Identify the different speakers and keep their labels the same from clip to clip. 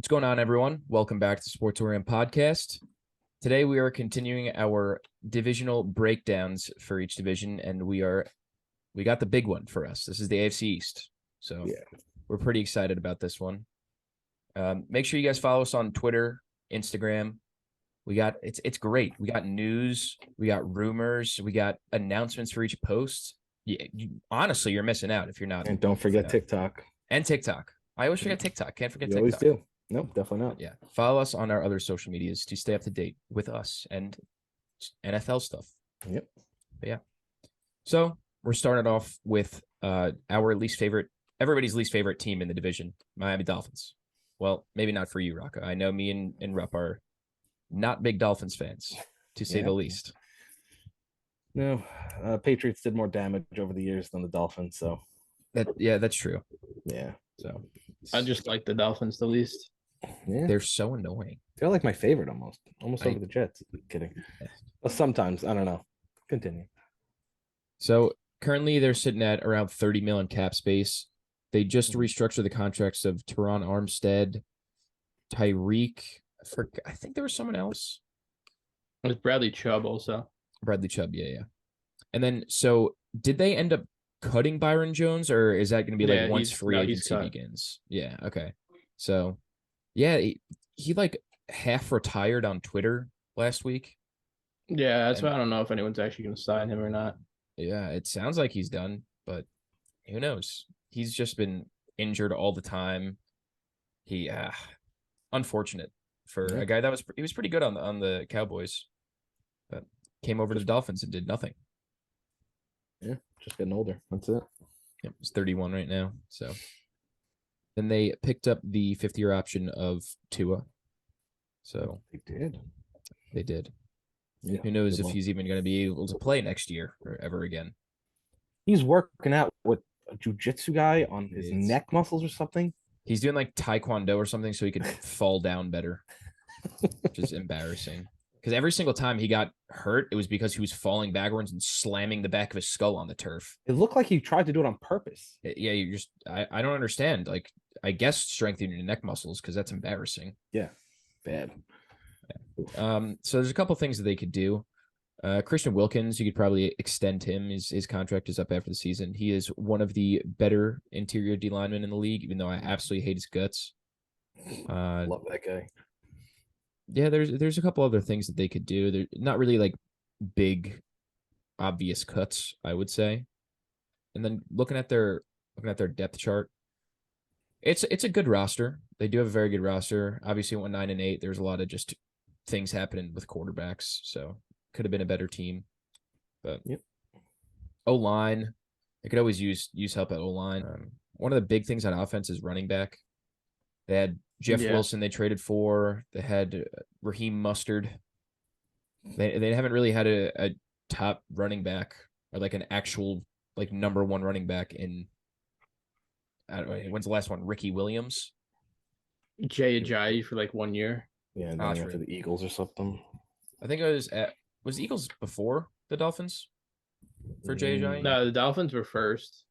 Speaker 1: What's going on, everyone? Welcome back to Sportorium Podcast. Today we are continuing our divisional breakdowns for each division, and we got the big one for us. This is the AFC East. So we're pretty excited about this one. Make sure you guys follow us on Twitter, Instagram. It's great. We got news, we got rumors, we got announcements for each post. Honestly, you're missing out if you're not.
Speaker 2: And don't forget TikTok.
Speaker 1: And TikTok. I always forget TikTok. Can't forget
Speaker 2: You
Speaker 1: TikTok.
Speaker 2: always do. Nope, definitely not.
Speaker 1: Yeah. Follow us on our other social medias to stay up to date with us and NFL stuff.
Speaker 2: Yep.
Speaker 1: But yeah. So we're starting off with everybody's least favorite team in the division, Miami Dolphins. Well, maybe not for you, Rocco. I know me and Rupp are not big Dolphins fans, to say the least.
Speaker 2: No, Patriots did more damage over the years than the Dolphins, so
Speaker 1: that's true.
Speaker 2: Yeah.
Speaker 1: So
Speaker 3: I just like the Dolphins the least.
Speaker 2: Yeah.
Speaker 1: They're so annoying.
Speaker 2: They're like my favorite almost over the Jets. Kidding. But sometimes, I don't know. Continue.
Speaker 1: So currently they're sitting at around 30 million cap space. They just restructured the contracts of Teron Armstead, Tyreek. I think there was someone else.
Speaker 3: It was Bradley Chubb also.
Speaker 1: Bradley Chubb, yeah. And then, so did they end up cutting Byron Jones, or is that going to be like once free agency begins? Yeah, okay. So, yeah, he like half retired on Twitter last week.
Speaker 3: Yeah, that's why I don't know if anyone's actually going to sign him or not.
Speaker 1: Yeah, it sounds like he's done, but who knows? He's just been injured all the time. Unfortunate for a guy he was pretty good on the Cowboys, but came over to the Dolphins and did nothing.
Speaker 2: Yeah, just getting older. That's it.
Speaker 1: Yep, he's 31 right now. So then they picked up the fifth-year option of Tua. So they did. Yeah, who knows if he's even going to be able to play next year or ever again?
Speaker 2: He's working out with a jiu-jitsu guy on his neck muscles or something.
Speaker 1: He's doing like taekwondo or something so he could fall down better, which is embarrassing. Because every single time he got hurt, it was because he was falling backwards and slamming the back of his skull on the turf.
Speaker 2: It looked like he tried to do it on purpose.
Speaker 1: Yeah, I don't understand. Like, I guess strengthening your neck muscles, because that's embarrassing.
Speaker 2: Yeah, bad.
Speaker 1: Yeah. So there's a couple things that they could do. Christian Wilkins, you could probably extend him. His contract is up after the season. He is one of the better interior D linemen in the league, even though I absolutely hate his guts.
Speaker 2: Love that guy.
Speaker 1: Yeah, there's a couple other things that they could do. They're not really like big, obvious cuts, I would say. And then looking at their depth chart, it's a good roster. They do have a very good roster. Obviously, went 9-8. There's a lot of just things happening with quarterbacks, so could have been a better team. But O-line, they could always use help at O-line. One of the big things on offense is running back. They had Jeff Wilson they traded for. They had Raheem Mustard. They haven't really had a top running back or like an actual like number one running back in, I don't know, when's the last one? Ricky Williams?
Speaker 3: Jay Ajayi for like 1 year.
Speaker 2: Yeah, and then after the Eagles or something.
Speaker 1: I think it was the Eagles before the Dolphins for Jay Ajayi?
Speaker 3: No, the Dolphins were first.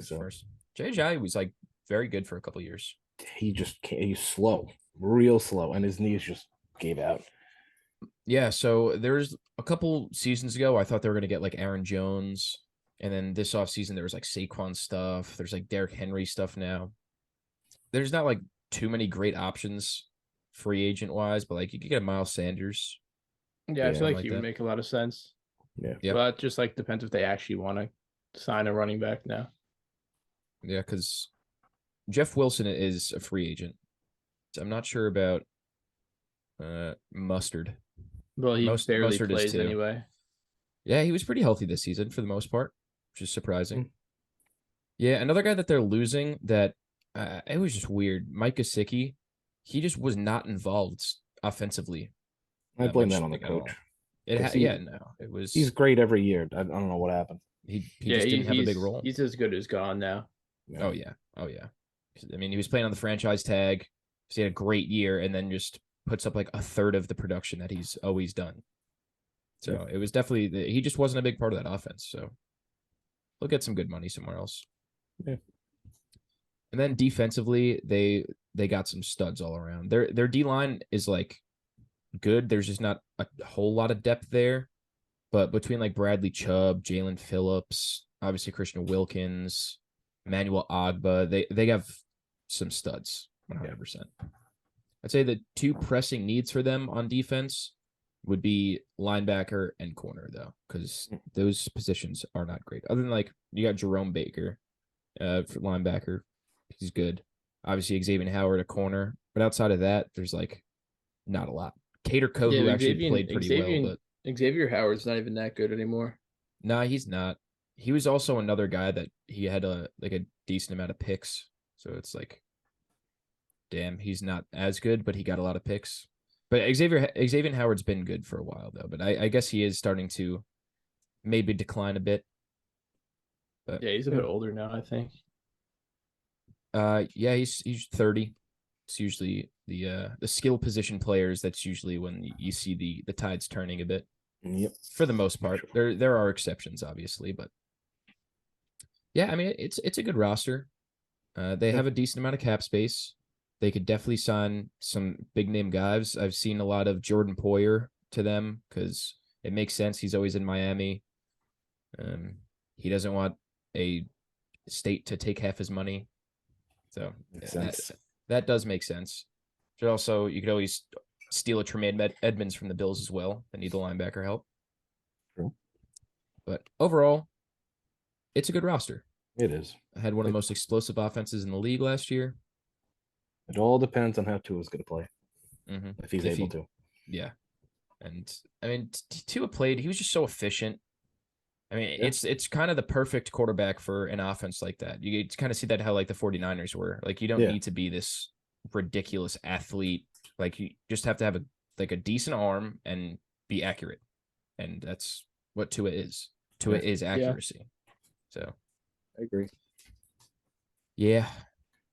Speaker 1: First. Jay Ajayi was like very good for a couple of years.
Speaker 2: He's slow, real slow, and his knees just gave out.
Speaker 1: Yeah, so there's a couple seasons ago, I thought they were going to get like Aaron Jones, and then this offseason there was like Saquon stuff. There's like Derrick Henry stuff now. There's not like too many great options free agent wise, but like you could get a Miles Sanders.
Speaker 3: Yeah, I feel like he would make a lot of sense.
Speaker 2: Yeah,
Speaker 3: but just like depends if they actually want to sign a running back now.
Speaker 1: Yeah, because Jeff Wilson is a free agent. So I'm not sure about Mustard.
Speaker 3: Well, he barely plays anyway.
Speaker 1: Yeah, he was pretty healthy this season for the most part, which is surprising. Yeah, another guy that they're losing that it was just weird. Mike Gesicki, he just was not involved offensively.
Speaker 2: I blame that on the coach.
Speaker 1: It was.
Speaker 2: He's great every year. I don't know what happened.
Speaker 1: He just didn't have a big role.
Speaker 3: He's as good as gone now.
Speaker 1: Yeah. Oh yeah. I mean, he was playing on the franchise tag. He had a great year, and then just puts up like a third of the production that he's always done. So it was definitely he just wasn't a big part of that offense. So he'll get some good money somewhere else.
Speaker 2: Yeah.
Speaker 1: And then defensively, they got some studs all around. Their D line is like good. There's just not a whole lot of depth there. But between like Bradley Chubb, Jalen Phillips, obviously Christian Wilkins, Emmanuel Agba, they have some studs, 100%. I'd say the two pressing needs for them on defense would be linebacker and corner, though, because those positions are not great. Other than like you got Jerome Baker for linebacker. He's good. Obviously, Xavier Howard, a corner. But outside of that, there's like not a lot. Cater Coe,
Speaker 3: Yeah,
Speaker 1: who actually played pretty well, but
Speaker 3: Xavier Howard's not even that good anymore.
Speaker 1: nah, he's not. He was also another guy that he had a decent amount of picks. So it's like, damn, he's not as good, but he got a lot of picks. But Xavier Howard's been good for a while though. But I guess he is starting to maybe decline a bit. But
Speaker 3: Yeah, he's a bit older now, I think.
Speaker 1: yeah, he's 30. It's usually the skill position players. That's usually when you see the tides turning a bit.
Speaker 2: Yep.
Speaker 1: For the most part, there are exceptions, obviously, but yeah, I mean it's a good roster. They have a decent amount of cap space. They could definitely sign some big name guys. I've seen a lot of Jordan Poyer to them because it makes sense. He's always in Miami. He doesn't want a state to take half his money, so that does make sense. But also, you could always steal a Tremaine Edmonds from the Bills as well. They need the linebacker help.
Speaker 2: True.
Speaker 1: But overall, it's a good roster.
Speaker 2: It is.
Speaker 1: I had one of the most explosive offenses in the league last year.
Speaker 2: It all depends on how Tua's going to play. If he's able to.
Speaker 1: Yeah. And I mean, Tua played, he was just so efficient. I mean, it's kind of the perfect quarterback for an offense like that. You kind of see that how like the 49ers were. Like you don't need to be this ridiculous athlete. Like you just have to have a decent arm and be accurate. And that's what Tua is. Tua is accuracy. So
Speaker 2: I agree.
Speaker 1: Yeah.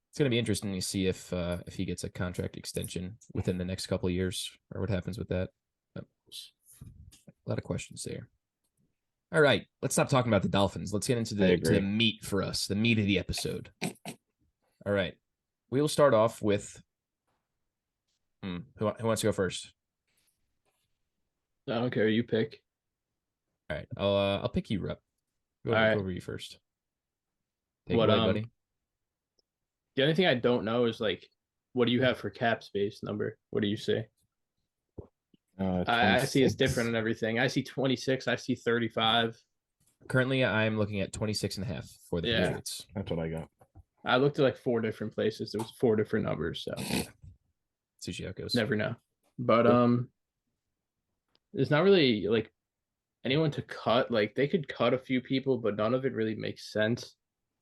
Speaker 1: It's going to be interesting to see if he gets a contract extension within the next couple of years or what happens with that. But a lot of questions there. All right, let's stop talking about the Dolphins. Let's get into the meat for us, the meat of the episode. All right, we will start off with who wants to go first?
Speaker 3: I don't care. You pick.
Speaker 1: All right, I'll pick you, Rep. Go over you first. Take it away, buddy.
Speaker 3: The only thing I don't know is like, what do you have for cap space number? What do you say? I see it's different and everything. I see 26. I see 35.
Speaker 1: Currently, I'm looking at 26.5 for the Patriots.
Speaker 2: That's what I got.
Speaker 3: I looked at like 4 different places. There was 4 different numbers. So
Speaker 1: see how it goes.
Speaker 3: Never know. But there's not really like anyone to cut. Like they could cut a few people, but none of it really makes sense.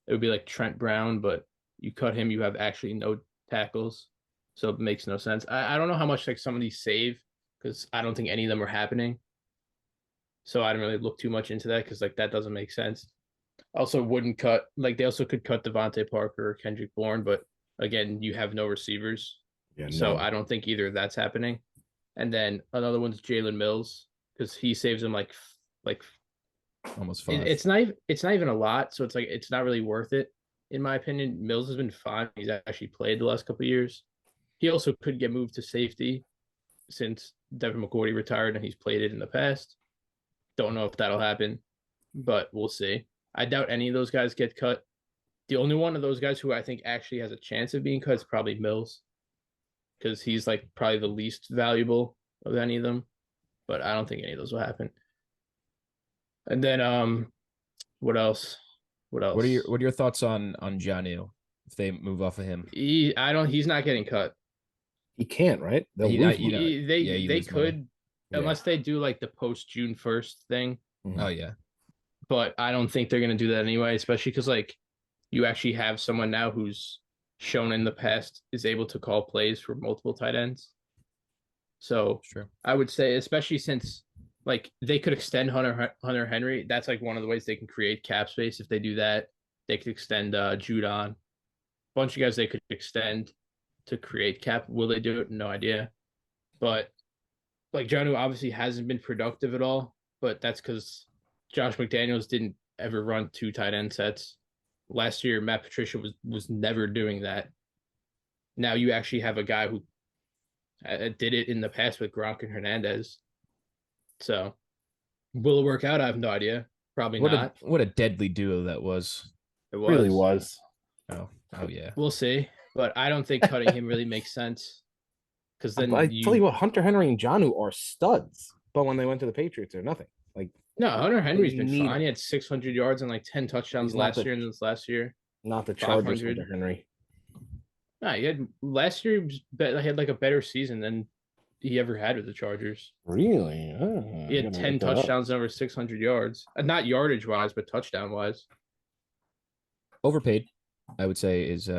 Speaker 3: It would be like Trent Brown, but you cut him, you have actually no tackles. So it makes no sense. I don't know how much like some of these save because I don't think any of them are happening. So I didn't really look too much into that because like that doesn't make sense. Also wouldn't cut like they also could cut Devontae Parker or Kendrick Bourne, but again, you have no receivers. Yeah, so I don't think either of that's happening. And then another one's Jalen Mills because he saves him like
Speaker 1: almost 5.
Speaker 3: It's not even a lot, so it's like it's not really worth it in my opinion. Mills has been fine. He's actually played the last couple of years. He also could get moved to safety since Devin McCourty retired and he's played it in the past. Don't know if that'll happen, but we'll see. I doubt any of those guys get cut. The only one of those guys who I think actually has a chance of being cut is probably Mills because he's like probably the least valuable of any of them, but I don't think any of those will happen. And then what else? What are
Speaker 1: your thoughts on Jonnu if they move off of him?
Speaker 3: He's not getting cut.
Speaker 2: He can't, right?
Speaker 3: They could unless they do like the post June 1st thing.
Speaker 1: Mm-hmm. Oh yeah.
Speaker 3: But I don't think they're going to do that anyway, especially because like you actually have someone now who's shown in the past is able to call plays for multiple tight ends. So
Speaker 1: True.
Speaker 3: I would say, especially since like they could extend Hunter Henry. That's like one of the ways they can create cap space. If they do that, they could extend Judon. A bunch of guys they could extend to create cap. Will they do it? No idea. But like Jonnu obviously hasn't been productive at all, but that's because Josh McDaniels didn't ever run 2 tight end sets. Last year, Matt Patricia was never doing that. Now you actually have a guy who did it in the past with Gronk and Hernandez. So will it work out? I have no idea. Probably not.
Speaker 1: What a deadly duo that was.
Speaker 3: It
Speaker 2: Really was.
Speaker 1: Oh yeah.
Speaker 3: We'll see, but I don't think cutting him really makes sense. Because then
Speaker 2: I tell you what, Hunter Henry and Jonnu are studs, but when they went to the Patriots, they're nothing. Like
Speaker 3: no, Hunter Henry's
Speaker 2: you
Speaker 3: been
Speaker 2: need-
Speaker 3: fine. He had 600 yards and like 10 touchdowns
Speaker 2: He's not
Speaker 3: last
Speaker 2: the-
Speaker 3: year and this last year.
Speaker 2: not the Chargers
Speaker 3: 500.
Speaker 2: Hunter Henry.
Speaker 3: No, he had last year. He had like a better season than he ever had with the Chargers.
Speaker 2: Really?
Speaker 3: He had 10 touchdowns and over 600 yards. Not yardage wise, but touchdown wise.
Speaker 1: Overpaid, I would say, is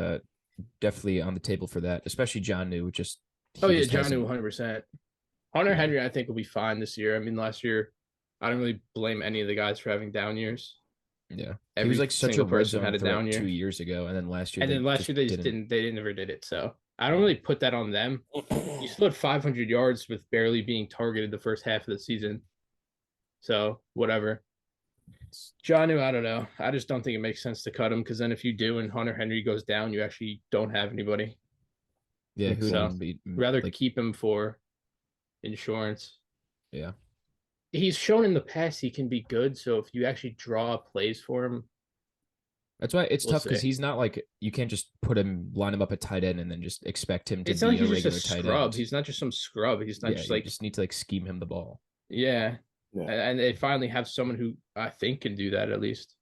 Speaker 1: definitely on the table for that, especially John New.
Speaker 3: Oh yeah, John
Speaker 1: hasn't-
Speaker 3: New 100%. Hunter
Speaker 1: Yeah.
Speaker 3: Henry, I think, will be fine this year. I mean, last year, I don't really blame any of the guys for having down years.
Speaker 1: Yeah, he
Speaker 3: Every
Speaker 1: was like such a
Speaker 3: single
Speaker 1: red
Speaker 3: person
Speaker 1: zone
Speaker 3: had a
Speaker 1: threat
Speaker 3: down year.
Speaker 1: 2 years ago, and then last year,
Speaker 3: And then last year they just didn't. They never did it. So I don't really put that on them. You still had 500 yards with barely being targeted the first half of the season. So whatever. Jonnu, I don't know. I just don't think it makes sense to cut him because then if you do and Hunter Henry goes down, you actually don't have anybody.
Speaker 1: Yeah, who
Speaker 3: So,
Speaker 1: would be
Speaker 3: Rather
Speaker 1: like,
Speaker 3: keep him for insurance.
Speaker 1: yeah.
Speaker 3: He's shown in the past he can be good. So if you actually draw plays for him,
Speaker 1: That's why it's
Speaker 3: We'll
Speaker 1: tough because
Speaker 3: see.
Speaker 1: he's not like you can't just line him up at tight end and then just expect him to
Speaker 3: it's
Speaker 1: be
Speaker 3: not like
Speaker 1: a
Speaker 3: he's
Speaker 1: regular
Speaker 3: just a
Speaker 1: tight
Speaker 3: scrub.
Speaker 1: end.
Speaker 3: He's not just some scrub. He's not
Speaker 1: Yeah,
Speaker 3: just
Speaker 1: you
Speaker 3: like
Speaker 1: just need to like scheme him the ball.
Speaker 3: yeah.
Speaker 2: Yeah.
Speaker 3: And they finally have someone who I think can do that at least.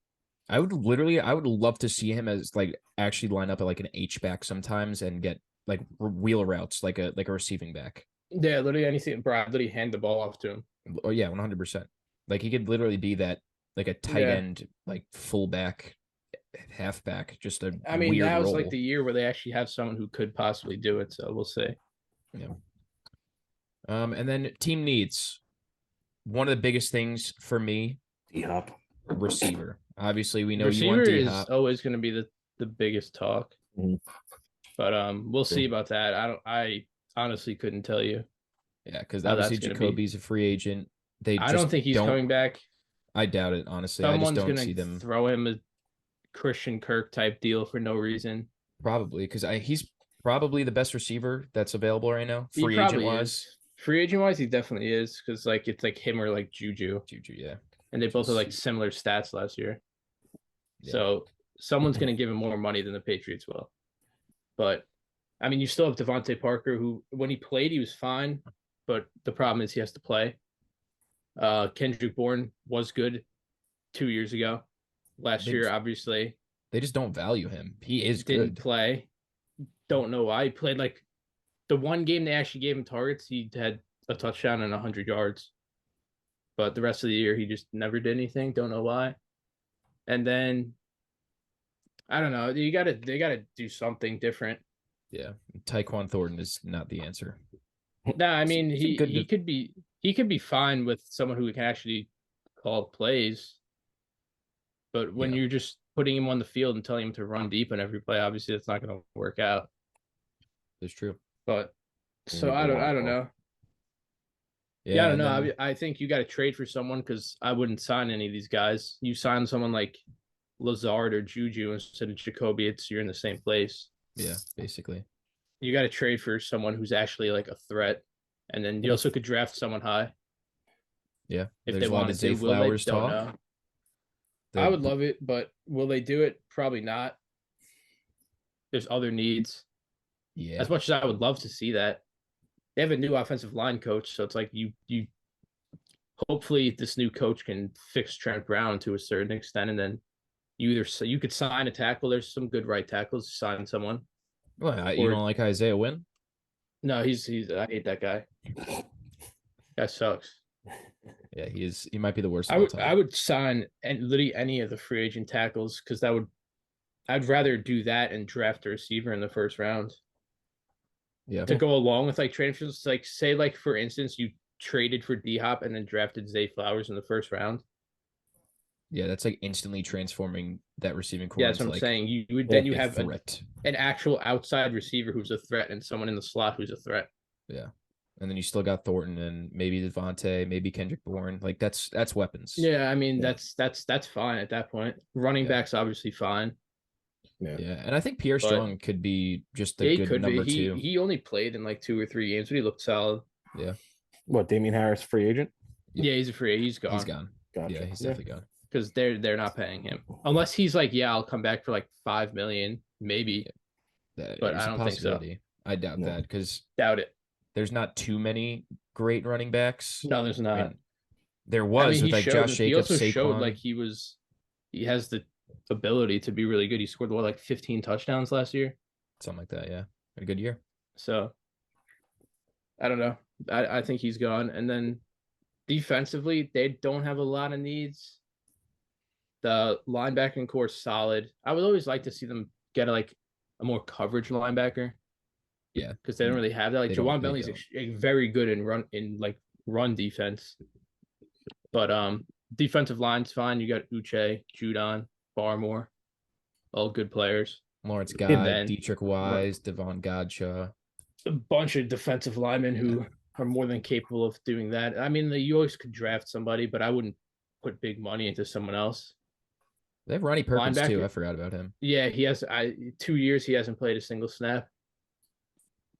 Speaker 1: I would love to see him as like actually line up at like an H back sometimes and get like wheel routes like a receiving back.
Speaker 3: Yeah, literally anything. Brad, literally hand the ball off to him.
Speaker 1: Oh yeah, 100%. Like he could literally be that like a tight
Speaker 3: Yeah.
Speaker 1: end, like fullback, halfback, just a
Speaker 3: I mean,
Speaker 1: weird
Speaker 3: now it's
Speaker 1: role.
Speaker 3: like the year where they actually have someone who could possibly do it. So we'll see.
Speaker 1: And then team needs. One of the biggest things for me,
Speaker 2: D-Hop.
Speaker 1: receiver. Obviously, we know you
Speaker 3: Receiver
Speaker 1: want
Speaker 3: is
Speaker 1: D-Hop.
Speaker 3: always going to be the biggest talk.
Speaker 2: Mhm.
Speaker 3: But we'll see about that. I honestly couldn't tell you.
Speaker 1: Yeah, because
Speaker 3: how that's
Speaker 1: obviously
Speaker 3: gonna be.
Speaker 1: Jacoby's a free agent.
Speaker 3: I don't think he's coming back.
Speaker 1: I doubt it, honestly. I just
Speaker 3: Someone's
Speaker 1: don't
Speaker 3: going
Speaker 1: see
Speaker 3: to
Speaker 1: them
Speaker 3: throw him a Christian Kirk type deal for no reason.
Speaker 1: probably because he's probably the best receiver that's available right now,
Speaker 3: He
Speaker 1: free agent
Speaker 3: probably
Speaker 1: wise.
Speaker 3: is. Free agent wise, he definitely is because like it's like him or like Juju,
Speaker 1: Juju, yeah.
Speaker 3: and they both had like similar stats last year.
Speaker 1: Yeah.
Speaker 3: So someone's going to give him more money than the Patriots will. But I mean, you still have Devontae Parker, who when he played, he was fine. But the problem is he has to play. Kendrick Bourne was good 2 years ago. Last year, obviously,
Speaker 1: They just don't value him. He is
Speaker 3: didn't
Speaker 1: good.
Speaker 3: play. Don't know why. He played like the one game they actually gave him targets. He had a touchdown and 100 yards. But the rest of the year, he just never did anything. Don't know why. And then I don't know. They gotta do something different.
Speaker 1: Yeah. Tyquan Thornton is not the answer.
Speaker 3: No, I mean
Speaker 1: It's a
Speaker 3: he
Speaker 1: good
Speaker 3: he could be fine with someone who can actually call plays. But when
Speaker 1: Yeah.
Speaker 3: you're just putting him on the field and telling him to run deep on every play, obviously that's not going to work out.
Speaker 1: It's true.
Speaker 3: But so
Speaker 2: Yeah,
Speaker 3: I
Speaker 2: but
Speaker 3: don't know. Yeah, I don't know. I think you got to trade for someone because I wouldn't sign any of these guys. You sign someone like Lazard or Juju instead of Jacoby, you're in the same place.
Speaker 1: Yeah, basically.
Speaker 3: You got to trade for someone who's actually like a threat, and then you also could draft someone high
Speaker 1: Yeah.
Speaker 3: if
Speaker 1: There's
Speaker 3: they
Speaker 1: a lot
Speaker 3: wanted
Speaker 1: of Zay
Speaker 3: to. Will they?
Speaker 1: Flowers
Speaker 3: Don't
Speaker 1: talk.
Speaker 3: know. I would love it, but will they do it? Probably not. There's other needs.
Speaker 1: Yeah.
Speaker 3: As much as I would love to see that, they have a new offensive line coach, so it's like you. Hopefully, this new coach can fix Trent Brown to a certain extent, and then you could sign a tackle. There's some good right tackles. Sign someone.
Speaker 1: Well, you don't like Isaiah Wynn?
Speaker 3: No, he's. I hate that guy. That sucks.
Speaker 1: Yeah, he might be the worst.
Speaker 3: I would sign literally any of the free agent tackles because I'd rather do that and draft a receiver in the first round.
Speaker 1: Yeah.
Speaker 3: To go along with like trading, like say like for instance you traded for D-Hop and then drafted Zay Flowers in the first round.
Speaker 1: Yeah, that's like instantly transforming that receiving core.
Speaker 3: Yeah, that's what I'm
Speaker 1: like
Speaker 3: saying. You would then you have
Speaker 1: threat.
Speaker 3: An actual outside receiver who's a threat and someone in the slot who's a threat.
Speaker 1: Yeah. And then you still got Thornton and maybe Devontae, maybe Kendrick Bourne. Like that's weapons.
Speaker 3: Yeah, I mean that's fine at that point. Running back's obviously fine.
Speaker 1: Yeah, and I think Pierre
Speaker 3: But-
Speaker 1: Strong could be just a
Speaker 3: he
Speaker 1: good
Speaker 3: could be.
Speaker 1: number two.
Speaker 3: He only played in like 2 or 3 games, but he looked solid.
Speaker 1: Yeah,
Speaker 2: What, Damian Harris, free agent?
Speaker 1: Yep.
Speaker 3: Yeah, he's a free. He's gone.
Speaker 1: he's gone.
Speaker 2: Gotcha.
Speaker 1: Yeah, he's definitely gone.
Speaker 3: because they're not paying him unless he's like, yeah, I'll come back for like 5 million, maybe.
Speaker 1: That
Speaker 3: But
Speaker 1: is
Speaker 3: I
Speaker 1: a
Speaker 3: don't think so.
Speaker 1: possibility. I doubt
Speaker 2: No.
Speaker 1: that because
Speaker 3: Doubt it.
Speaker 1: there's not too many great running backs.
Speaker 3: No, there's
Speaker 1: I
Speaker 3: not.
Speaker 1: mean, there was with like Josh
Speaker 3: he
Speaker 1: Jacobs,
Speaker 3: also showed
Speaker 1: Saquon.
Speaker 3: like he has the ability to be really good. He scored like 15 touchdowns last year.
Speaker 1: something like that. Yeah, a good year.
Speaker 3: So I don't know. I think he's gone. And then defensively, they don't have a lot of needs. The linebacking core is solid. I would always like to see them get a more coverage linebacker.
Speaker 1: Yeah,
Speaker 3: because they don't really have that. Like
Speaker 1: They don't-
Speaker 3: Jawan
Speaker 1: they
Speaker 3: Bentley's
Speaker 1: don't.
Speaker 3: very good in run defense. But defensive line's fine. You got Uche, Judon, Barmore, all good players.
Speaker 1: Lawrence
Speaker 3: And
Speaker 1: God,
Speaker 3: then-
Speaker 1: Dietrich Wise, Devon Godshaw.
Speaker 3: A bunch of defensive linemen who are more than capable of doing that. I mean, you always could draft somebody, but I wouldn't put big money into someone else.
Speaker 1: They have Ronnie Perkins too.
Speaker 3: Linebacker.
Speaker 1: I forgot about him.
Speaker 3: Yeah, he has 2 years he hasn't played a single snap.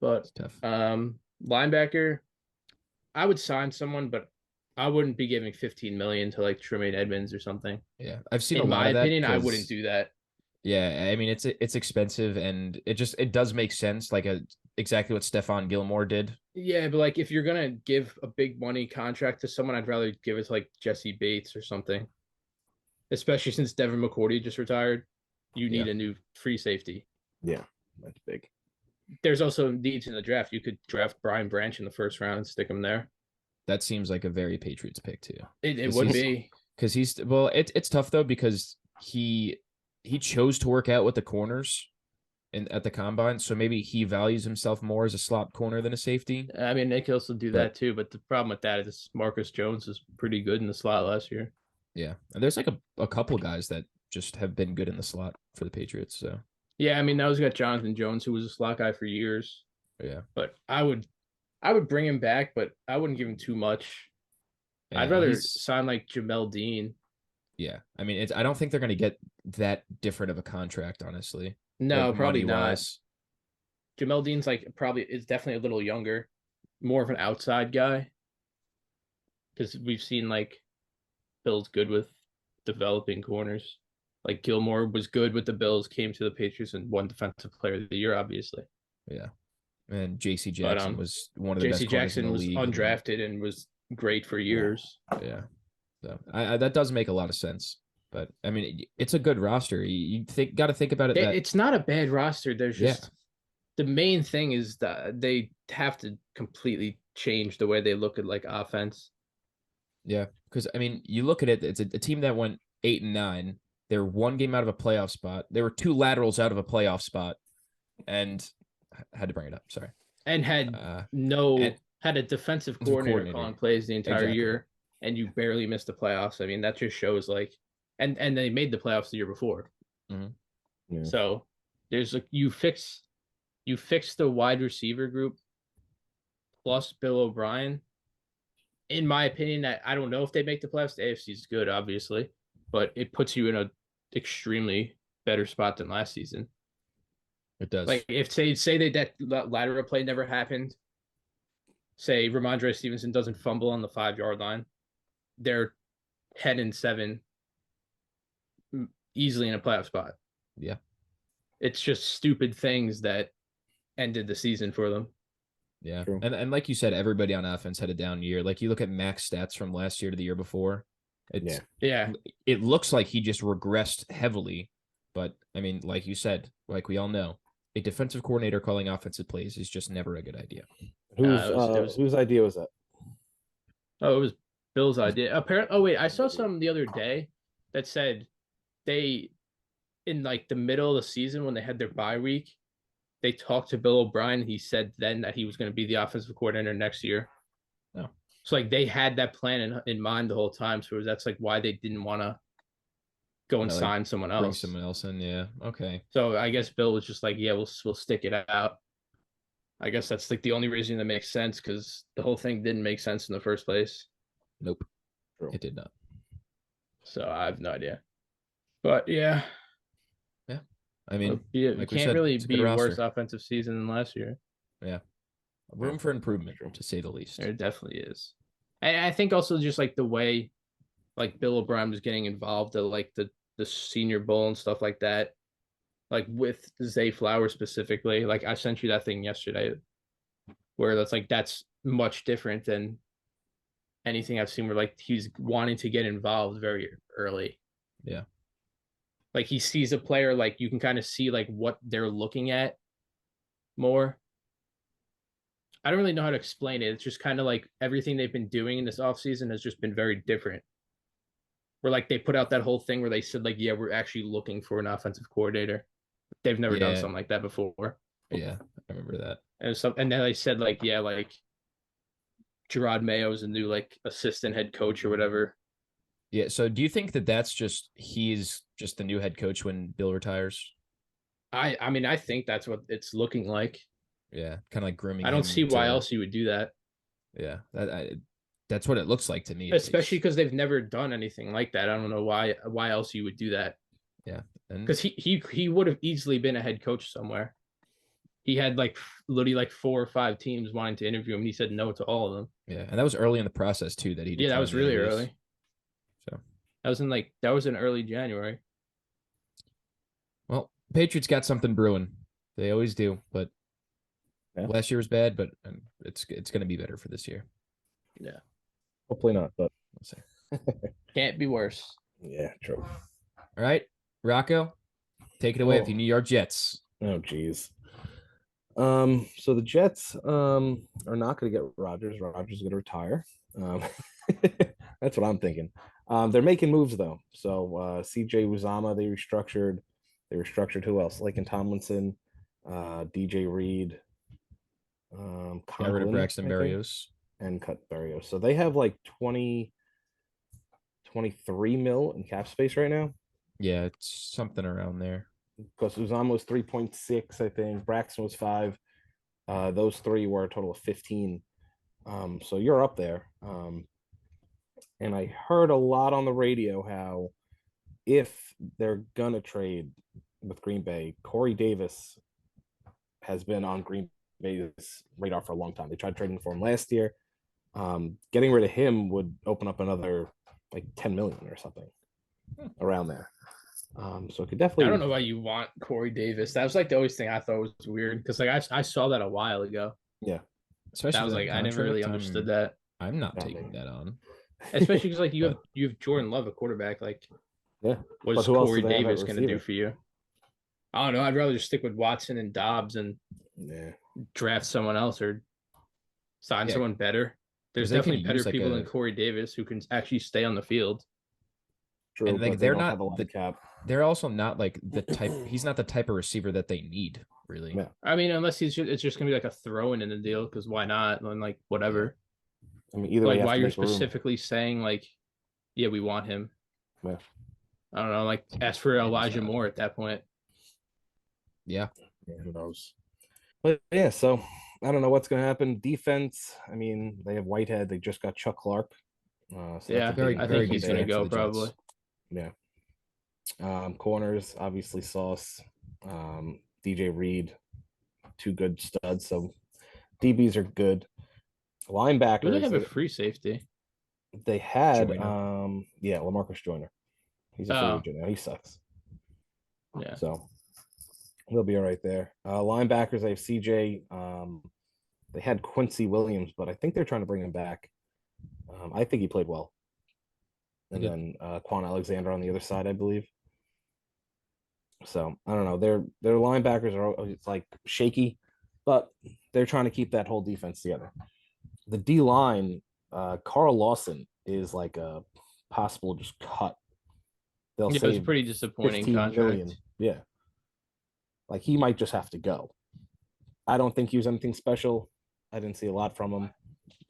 Speaker 3: But
Speaker 1: It's tough.
Speaker 3: linebacker, I would sign someone, but I wouldn't be giving 15 million to like Tremaine Edmonds or something.
Speaker 1: Yeah, I've seen a
Speaker 3: In
Speaker 1: lot
Speaker 3: my
Speaker 1: of that.
Speaker 3: opinion, I
Speaker 1: 'cause-
Speaker 3: wouldn't do that.
Speaker 1: Yeah, I mean it's expensive and it does make sense. Like exactly what Stephon Gilmore did.
Speaker 3: Yeah, but like if you're gonna give a big money contract to someone, I'd rather give it to like Jesse Bates or something. Especially since Devin McCourty just retired, you need
Speaker 1: Yeah.
Speaker 3: a new free safety.
Speaker 2: Yeah, that's big.
Speaker 3: There's also needs in the draft. You could draft Brian Branch in the first round and stick him there.
Speaker 1: That seems like a very Patriots pick too.
Speaker 3: It
Speaker 1: This
Speaker 3: would
Speaker 1: is-
Speaker 3: be.
Speaker 1: Because it's tough though because he chose to work out with the corners at the combine, so maybe he values himself more as a slot corner than a safety.
Speaker 3: I mean, they could also do
Speaker 1: But-
Speaker 3: that too, but the problem with that is Marcus Jones was pretty good in the slot last year.
Speaker 1: Yeah, and there's like a couple guys that just have been good in the slot for the Patriots. So
Speaker 3: Yeah, I mean, now he's got Jonathan Jones, who was a slot guy for years.
Speaker 1: yeah,
Speaker 3: But I would bring him back, but I wouldn't give him too much. I'd
Speaker 1: Yeah,
Speaker 3: rather
Speaker 1: he's-
Speaker 3: sign like Jamel Dean.
Speaker 1: Yeah, I mean, I don't think they're going to get that different of a contract, honestly.
Speaker 3: No,
Speaker 1: like,
Speaker 3: probably not.
Speaker 1: money-wise.
Speaker 3: Jamel Dean's is definitely a little younger, more of an outside guy. Because we've seen Bill's good with developing corners. Like Gilmore was good with the Bills, came to the Patriots and won Defensive Player of the Year, obviously.
Speaker 1: Yeah, and J.C. Jackson was one of the
Speaker 3: J.C.
Speaker 1: best corners in
Speaker 3: Jackson
Speaker 1: the
Speaker 3: was
Speaker 1: league.
Speaker 3: undrafted and was great for years.
Speaker 1: Yeah, so I that does make a lot of sense. But I mean, it's a good roster. You got to think about it. That
Speaker 3: It's not a bad roster. There's
Speaker 1: Yeah.
Speaker 3: just the main thing is that they have to completely change the way they look at offense.
Speaker 1: Yeah, because I mean, you look at it. It's a team that went 8-9. They're one game out of a playoff spot. They were two laterals out of a playoff spot, and I had to bring it up. Sorry.
Speaker 3: And had
Speaker 1: and-
Speaker 3: had a defensive coordinator calling plays the entire
Speaker 1: Exactly.
Speaker 3: year, and you barely missed the playoffs. I mean, that just shows and they made the playoffs the year before.
Speaker 2: Yeah.
Speaker 3: So there's you fix the wide receiver group plus Bill O'Brien. In my opinion, I don't know if they make the playoffs. The AFC is good, obviously, but it puts you in a extremely better spot than last season.
Speaker 1: It does.
Speaker 3: Like if say that lateral play never happened, say Ramondre Stevenson doesn't fumble on the 5-yard line, they're 10-7 easily in a playoff spot.
Speaker 1: Yeah.
Speaker 3: It's just stupid things that ended the season for them.
Speaker 1: Yeah,
Speaker 2: True.
Speaker 1: and like you said, everybody on offense had a down year. Like you look at Mac's stats from last year to the year before. It's
Speaker 3: Yeah.
Speaker 1: it looks like he just regressed heavily. But I mean, like you said, like we all know, a defensive coordinator calling offensive plays is just never a good idea.
Speaker 2: Whose idea was that?
Speaker 3: Oh, it was Bill's idea. Apparently, wait, I saw something the other day that said they, in the middle of the season when they had their bye week, they talked to Bill O'Brien. He said then that he was going to be the offensive coordinator next year.
Speaker 1: Oh.
Speaker 3: So they had that plan in mind the whole time. So that's why they didn't want to go and sign someone
Speaker 1: Bring
Speaker 3: else.
Speaker 1: someone else in, yeah. Okay.
Speaker 3: So I guess Bill was just yeah, we'll stick it out. I guess that's the only reason that makes sense because the whole thing didn't make sense in the first place.
Speaker 1: Nope.
Speaker 2: True.
Speaker 1: It did not.
Speaker 3: So I have no idea. But yeah.
Speaker 1: Yeah. I mean,
Speaker 3: it
Speaker 1: like we
Speaker 3: can't
Speaker 1: said,
Speaker 3: really
Speaker 1: it's a good
Speaker 3: be a worse
Speaker 1: roster.
Speaker 3: offensive season than last year.
Speaker 1: Yeah, room for improvement, to say the least.
Speaker 3: There definitely is. I think also just like the way, like Bill O'Brien was getting involved at like the Senior Bowl and stuff like that, like with Zay Flowers specifically. Like I sent you that thing yesterday, where that's much different than anything I've seen. Where like he's wanting to get involved very early.
Speaker 1: Yeah.
Speaker 3: Like he sees a player, like you can kind of see like what they're looking at more. I don't really know how to explain it. It's just kind of like everything they've been doing in this offseason has just been very different. Where like they put out that whole thing where they said like, yeah, we're actually looking for an offensive coordinator. They've never done
Speaker 1: Yeah.
Speaker 3: something like that before.
Speaker 1: Yeah, I remember that.
Speaker 3: And then they said like, yeah, like Gerard Mayo is a new like assistant head coach or whatever.
Speaker 1: Yeah. So do you think that he's just the new head coach when Bill retires?
Speaker 3: I mean, I think that's what it's looking like.
Speaker 1: Yeah, kind of like grooming
Speaker 3: I don't
Speaker 1: him
Speaker 3: see why
Speaker 1: to-
Speaker 3: else you would do that.
Speaker 1: Yeah, that's what it looks like to me. at
Speaker 3: Especially
Speaker 1: least.
Speaker 3: because they've never done anything like that. I don't know why else you would do that.
Speaker 1: Yeah, and
Speaker 3: Because he would have easily been a head coach somewhere. He had like literally like 4 or 5 teams wanting to interview him. And he said no to all of them.
Speaker 1: yeah, and that was early in the process too that he
Speaker 3: Yeah, that
Speaker 1: declined
Speaker 3: was
Speaker 1: the
Speaker 3: really
Speaker 1: interviews.
Speaker 3: early.
Speaker 1: So
Speaker 3: That was in early January.
Speaker 1: well, Patriots got something brewing. They always do, but
Speaker 2: Yeah.
Speaker 1: last year was bad, but it's going to be better for this year.
Speaker 3: Yeah,
Speaker 2: Hopefully not, but
Speaker 1: We'll see.
Speaker 3: can't be worse.
Speaker 2: yeah, true.
Speaker 1: All right, Rocco, take it away with
Speaker 2: Oh.
Speaker 1: your New York Jets.
Speaker 2: Oh, geez. So the Jets are not going to get Rodgers. Rodgers is going to retire. That's what I'm thinking. They're making moves though. So CJ Uzama, they restructured. They restructured who else? Laken Tomlinson, DJ Reed,
Speaker 1: Got rid of
Speaker 2: Conklin,
Speaker 1: Braxton
Speaker 2: I think,
Speaker 1: Berrios.
Speaker 2: and Cut Berrios. So they have like 23 mil in cap space right now.
Speaker 1: Yeah, it's something around there.
Speaker 2: Because Uzama was 3.6, I think. Braxton was 5. Those three were a total of 15. So you're up there. And I heard a lot on the radio how if they're gonna trade with Green Bay, Corey Davis has been on Green Bay's radar for a long time. They tried trading for him last year. Getting rid of him would open up another like 10 million or something around there. So it could definitely.
Speaker 3: I don't know why you want Corey Davis. That was like the always thing I thought was weird because like I saw that a while ago.
Speaker 2: Yeah.
Speaker 1: Especially
Speaker 3: That was
Speaker 1: for
Speaker 3: like I never
Speaker 1: contract,
Speaker 3: really understood that.
Speaker 1: I'm not
Speaker 2: Not
Speaker 1: taking
Speaker 2: me.
Speaker 1: that on.
Speaker 3: Especially because like you have Jordan Love, a quarterback. Like,
Speaker 2: Yeah.
Speaker 3: what's
Speaker 2: who else
Speaker 3: Corey
Speaker 2: do they have at
Speaker 3: Davis going to do
Speaker 2: receiver?
Speaker 3: for you? I don't know. I'd rather just stick with Watson and Dobbs and
Speaker 2: Yeah.
Speaker 3: draft someone else or sign
Speaker 1: Yeah.
Speaker 3: someone better. There's
Speaker 1: they can
Speaker 3: definitely better
Speaker 1: use, like,
Speaker 3: people
Speaker 1: a-
Speaker 3: than Corey Davis who can actually stay on the field.
Speaker 2: True.
Speaker 1: And, like,
Speaker 2: but
Speaker 1: they're
Speaker 2: they don't
Speaker 1: not
Speaker 2: have a lot
Speaker 1: the-
Speaker 2: of cap.
Speaker 1: They're also not like the type. He's not the type of receiver that they need, really.
Speaker 2: Yeah.
Speaker 3: I mean, unless it's just going to be like a throw-in the deal because why not? And like whatever.
Speaker 2: I mean, either way,
Speaker 3: Like
Speaker 2: you have
Speaker 3: why
Speaker 2: to
Speaker 3: you're
Speaker 2: make room.
Speaker 3: specifically saying like, yeah, we want him.
Speaker 2: Yeah.
Speaker 3: I don't know. Like ask for Elijah Moore at that point.
Speaker 1: Yeah.
Speaker 2: Yeah, who knows? But yeah, so I don't know what's going to happen. Defense. I mean, they have Whitehead. They just got Chuck Clark. So
Speaker 3: Yeah,
Speaker 2: that's a big-
Speaker 3: I
Speaker 1: very
Speaker 3: think he's
Speaker 1: good
Speaker 3: going to
Speaker 1: trade for
Speaker 3: go
Speaker 1: the Jets.
Speaker 3: probably.
Speaker 2: Yeah. Corners, obviously Sauce, DJ Reed, 2 good studs. So DBs are good.
Speaker 3: Do
Speaker 2: Linebackers,
Speaker 3: they have a free safety?
Speaker 2: they had
Speaker 1: Joyner.
Speaker 2: LaMarcus Joyner. He's a free
Speaker 3: Oh.
Speaker 2: agent now. He sucks.
Speaker 3: Yeah.
Speaker 2: So they'll be all right there. Linebackers, they have CJ. They had Quincy Williams, but I think they're trying to bring him back. I think he played well. And
Speaker 1: He did.
Speaker 2: then Quan Alexander on the other side, I believe. So I don't know. Their linebackers are it's like shaky, but they're trying to keep that whole defense together. The D line, Carl Lawson is like a possible just cut. They'll
Speaker 3: Yeah, it was a
Speaker 2: save
Speaker 3: pretty disappointing
Speaker 2: 15
Speaker 3: contract.
Speaker 2: million. Yeah. Like he might just have to go. I don't think he was anything special. I didn't see a lot from him.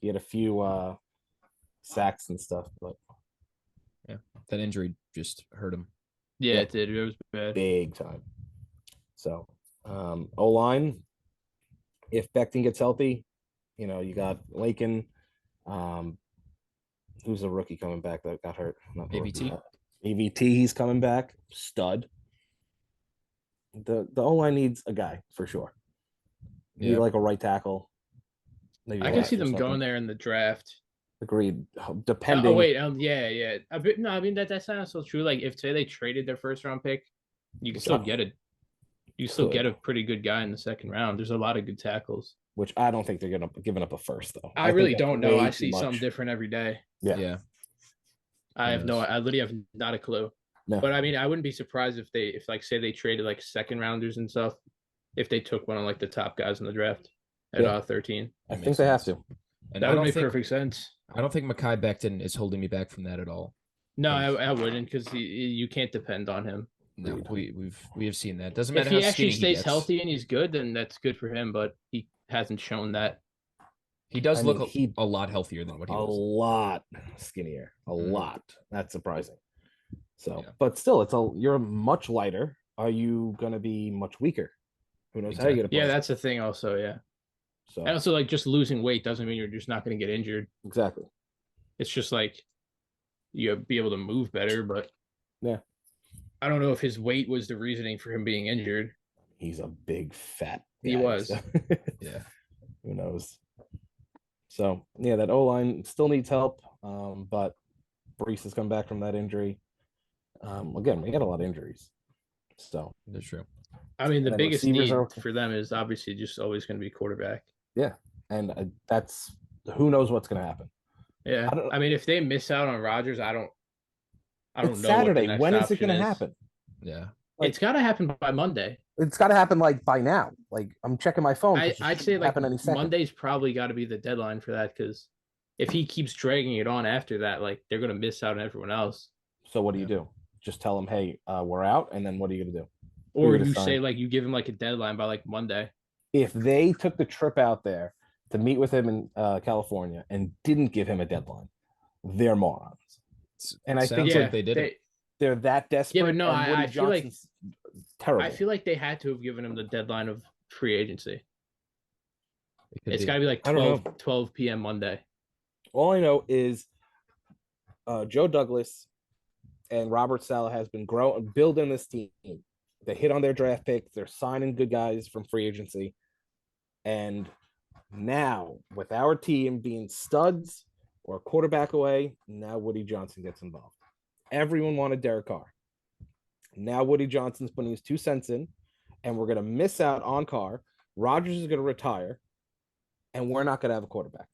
Speaker 2: He had a few sacks and stuff, but
Speaker 1: That injury just hurt him.
Speaker 3: Yeah,
Speaker 2: Yeah.
Speaker 3: it did. It was bad.
Speaker 2: big time. So O line, if Becton gets healthy, you got Lakin. Who's a rookie coming back that got hurt? Not the rookie,
Speaker 1: AVT?
Speaker 2: AVT, he's coming back. Stud. The O-line needs a guy for sure. Need
Speaker 1: Yeah.
Speaker 2: like a right tackle. Maybe
Speaker 3: I
Speaker 2: a
Speaker 3: can
Speaker 2: left
Speaker 3: see
Speaker 2: or
Speaker 3: them
Speaker 2: something.
Speaker 3: going there in the draft.
Speaker 2: Agreed.
Speaker 3: Oh
Speaker 2: Depending.
Speaker 3: wait, yeah. A bit, no, I mean that's not so true. Like if say they traded their first round pick, you can
Speaker 2: Which
Speaker 3: still
Speaker 2: I
Speaker 3: get it. You still
Speaker 2: could,
Speaker 3: get a pretty good guy in the second round. There's a lot of good tackles.
Speaker 2: which I don't think they're giving up a first though.
Speaker 3: I
Speaker 2: I think
Speaker 3: really
Speaker 2: that's
Speaker 3: don't know.
Speaker 2: way
Speaker 3: I
Speaker 2: too
Speaker 3: see something
Speaker 2: much.
Speaker 3: different every day.
Speaker 2: Yeah.
Speaker 1: Yeah.
Speaker 3: I
Speaker 1: Who
Speaker 3: have no.
Speaker 1: knows?
Speaker 3: I literally have not a clue.
Speaker 2: No.
Speaker 3: But I mean, I wouldn't be surprised if like say they traded like second rounders and stuff, if they took one of like the top guys in the draft at
Speaker 2: Yeah.
Speaker 3: 13.
Speaker 2: I
Speaker 1: It
Speaker 2: think
Speaker 1: makes
Speaker 2: they have
Speaker 1: sense.
Speaker 2: to.
Speaker 1: And
Speaker 3: That
Speaker 1: I
Speaker 3: would
Speaker 1: don't
Speaker 3: make
Speaker 1: think
Speaker 3: perfect sense.
Speaker 1: I don't think Mekhi Becton is holding me back from that at all.
Speaker 3: No, I wouldn't because you can't depend on him.
Speaker 1: No, we have seen that. Doesn't
Speaker 3: If
Speaker 1: matter how
Speaker 3: he actually
Speaker 1: skinny he
Speaker 3: stays
Speaker 1: gets.
Speaker 3: healthy and he's good, then that's good for him. But he hasn't shown that.
Speaker 1: He does
Speaker 2: I
Speaker 1: look
Speaker 2: mean,
Speaker 1: a lot healthier than what he
Speaker 2: a
Speaker 1: was.
Speaker 2: lot skinnier. A
Speaker 1: Mhm.
Speaker 2: lot. That's surprising. So,
Speaker 1: Yeah.
Speaker 2: but still, you're much lighter. Are you going to be much weaker? Who knows how you're going to play?
Speaker 3: Yeah, that's the thing. Also, yeah.
Speaker 2: So
Speaker 3: And also, like just losing weight doesn't mean you're just not going to get injured.
Speaker 2: exactly.
Speaker 3: It's just like you be able to move better. But
Speaker 2: Yeah.
Speaker 3: I don't know if his weight was the reasoning for him being injured.
Speaker 2: He's a big fat guy.
Speaker 3: He was.
Speaker 2: So
Speaker 1: Yeah.
Speaker 2: who knows? So yeah, that O-line still needs help. But Brees has come back from that injury. Again, we got a lot of injuries. So
Speaker 1: That's true.
Speaker 3: I mean, the
Speaker 2: And then
Speaker 3: biggest
Speaker 2: receivers
Speaker 3: need
Speaker 2: are-
Speaker 3: for them is obviously just always going to be quarterback.
Speaker 2: yeah, and that's who knows what's going to happen.
Speaker 3: Yeah, I mean, if they miss out on Rodgers, I don't
Speaker 2: It's
Speaker 3: know.
Speaker 2: Saturday.
Speaker 3: What the next
Speaker 2: When is it
Speaker 3: option
Speaker 2: going to happen?
Speaker 1: Yeah.
Speaker 3: It's got to happen by Monday.
Speaker 2: It's got to happen like by now. Like I'm checking my phone. 'cause it
Speaker 3: I'd
Speaker 2: should
Speaker 3: say like
Speaker 2: happen any second.
Speaker 3: Monday's probably got to be the deadline for that because if he keeps dragging it on after that, like they're going to miss out on everyone else.
Speaker 2: So what do you do? Just tell them, hey, we're out, and then what are you going to do?
Speaker 3: Or
Speaker 2: Who gonna
Speaker 3: you
Speaker 2: sign?
Speaker 3: say like you give him like a deadline by like Monday.
Speaker 2: If they took the trip out there to meet with him in California and didn't give him a deadline, they're morons. And I think
Speaker 1: Sounds like they did it.
Speaker 2: they're that desperate.
Speaker 3: Yeah, but no,
Speaker 2: and Woody
Speaker 3: I feel like
Speaker 2: Johnson's terrible.
Speaker 3: I feel like they had to have given him the deadline of free agency. It's got to be like
Speaker 2: I don't know.
Speaker 3: 12 p.m. Monday.
Speaker 2: All I know is Joe Douglas and Robert Saleh has been building this team. They hit on their draft picks. They're signing good guys from free agency. And now, with our team being studs or a quarterback away, now Woody Johnson gets involved. Everyone wanted Derek Carr. Now Woody Johnson's putting his 2 cents in, and we're going to miss out on Carr. Rodgers is going to retire, and we're not going to have a quarterback.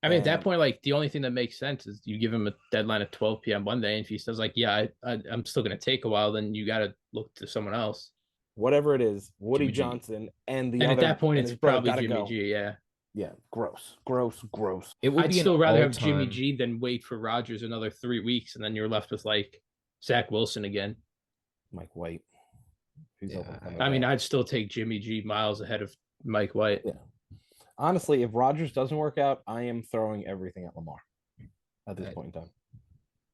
Speaker 3: I mean, at that point, like the only thing that makes sense is you give him a deadline at 12 p.m. Monday, and if he says like, "Yeah, I'm still going to take a while," then you got to look to someone else.
Speaker 2: Whatever it is, Woody
Speaker 1: Jimmy G.
Speaker 2: Johnson and the
Speaker 3: And
Speaker 2: other.
Speaker 3: at that point,
Speaker 2: and
Speaker 3: it's
Speaker 2: his brother
Speaker 3: probably
Speaker 2: gotta
Speaker 3: Jimmy
Speaker 2: go.
Speaker 3: G. Yeah,
Speaker 2: Yeah, gross.
Speaker 1: It would
Speaker 3: I'd
Speaker 1: be
Speaker 3: still
Speaker 1: an
Speaker 3: rather have
Speaker 1: all-time-
Speaker 3: Jimmy G than wait for Rodgers another 3 weeks, and then you're left with like Zach Wilson again.
Speaker 2: Mike White. Who's
Speaker 1: Yeah,
Speaker 2: open coming
Speaker 3: I mean,
Speaker 2: back.
Speaker 3: I'd still take Jimmy G miles ahead of Mike White.
Speaker 2: Yeah. Honestly, if Rodgers doesn't work out, I am throwing everything at Lamar at this point in time.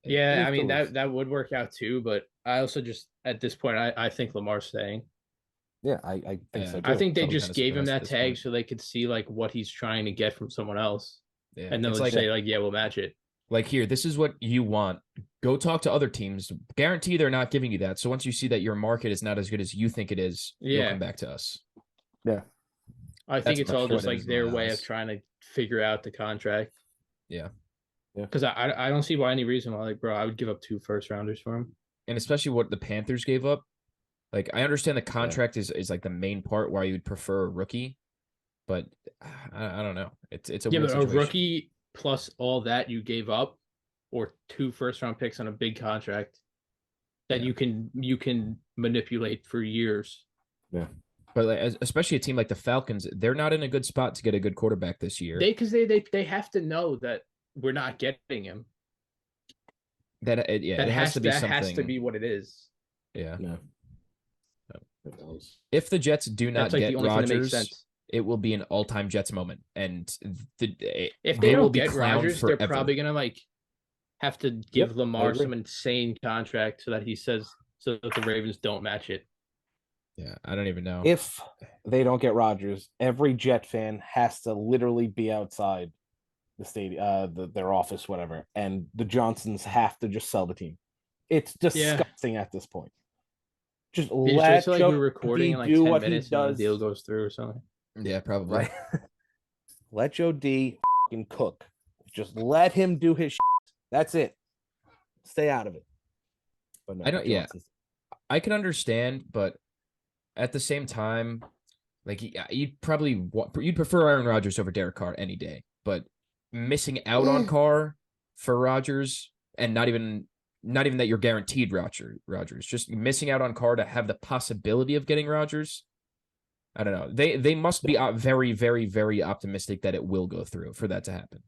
Speaker 3: Yeah,
Speaker 2: He's
Speaker 3: I mean
Speaker 2: the least.
Speaker 3: that would work out too, but I also just at this point I think Lamar's staying.
Speaker 2: Yeah, I think
Speaker 1: Yeah.
Speaker 2: so too.
Speaker 3: I think they
Speaker 1: I'm
Speaker 3: just
Speaker 1: kinda
Speaker 3: gave him
Speaker 1: surprised
Speaker 3: that
Speaker 1: at this
Speaker 3: tag
Speaker 1: point.
Speaker 3: so they could see like what he's trying to get from someone else,
Speaker 1: Yeah.
Speaker 3: and then
Speaker 1: It's
Speaker 3: let's
Speaker 1: like
Speaker 3: say like, yeah, we'll match it.
Speaker 1: Like here, this is what you want. Go talk to other teams. Guarantee they're not giving you that. So once you see that your market is not as good as you think it is, you'll
Speaker 3: Yeah.
Speaker 1: come back to us.
Speaker 2: Yeah.
Speaker 3: I think
Speaker 1: That's
Speaker 3: it's
Speaker 1: much
Speaker 3: all
Speaker 1: what
Speaker 3: just
Speaker 1: it
Speaker 3: like
Speaker 1: is in
Speaker 3: their
Speaker 1: my
Speaker 3: way
Speaker 1: eyes.
Speaker 3: of trying to figure out the contract.
Speaker 1: Yeah.
Speaker 2: Yeah.
Speaker 3: Because I don't see why any reason why like bro I would give up 2 first rounders for him.
Speaker 1: And especially what the Panthers gave up. Like I understand the contract is like the main part why you would prefer a rookie, but I don't know. It's a
Speaker 3: Yeah,
Speaker 1: weird
Speaker 3: but a
Speaker 1: situation.
Speaker 3: rookie plus all that you gave up, or 2 first round picks on a big contract that
Speaker 1: Yeah.
Speaker 3: you can manipulate for years.
Speaker 2: Yeah.
Speaker 1: But like, especially a team like the Falcons, they're not in a good spot to get a good quarterback this year.
Speaker 3: They have to know that we're not getting him.
Speaker 1: That it has to be something.
Speaker 3: Has to be what it is.
Speaker 1: Yeah.
Speaker 2: No.
Speaker 1: If the Jets do not
Speaker 3: That's like
Speaker 1: get
Speaker 3: the only thing that makes
Speaker 1: Rodgers,
Speaker 3: sense.
Speaker 1: it will be an all-time Jets moment, and
Speaker 3: If they
Speaker 1: will
Speaker 3: don't
Speaker 1: be
Speaker 3: get
Speaker 1: clowned
Speaker 3: Rodgers, they're
Speaker 1: forever.
Speaker 3: probably gonna like have to give
Speaker 2: Yep, I
Speaker 3: Lamar
Speaker 2: agree.
Speaker 3: some insane contract so that he says so that the Ravens don't match it.
Speaker 1: Yeah, I don't even know.
Speaker 2: If they don't get Rodgers, every Jet fan has to literally be outside the stadium, their office, whatever, and the Johnsons have to just sell the team. It's disgusting at this point. Just
Speaker 3: Just
Speaker 2: let
Speaker 3: feel like
Speaker 2: Joe
Speaker 3: we're recording
Speaker 2: D
Speaker 3: in like
Speaker 2: do
Speaker 3: 10
Speaker 2: what he
Speaker 3: minutes and then the
Speaker 2: does.
Speaker 3: deal goes through or something.
Speaker 1: Yeah, probably.
Speaker 2: Right. Let Joe D cook. Just let him do his shit. That's it. Stay out of it. But no,
Speaker 1: I don't. Yeah,
Speaker 2: Johnson's
Speaker 1: I can understand, but at the same time, like you'd probably you'd prefer Aaron Rodgers over Derek Carr any day. But missing out on Carr for Rodgers, and not even that you're guaranteed Rodgers, just missing out on Carr to have the possibility of getting Rodgers. I don't know. They must be very, very, very optimistic that it will go through for that to happen.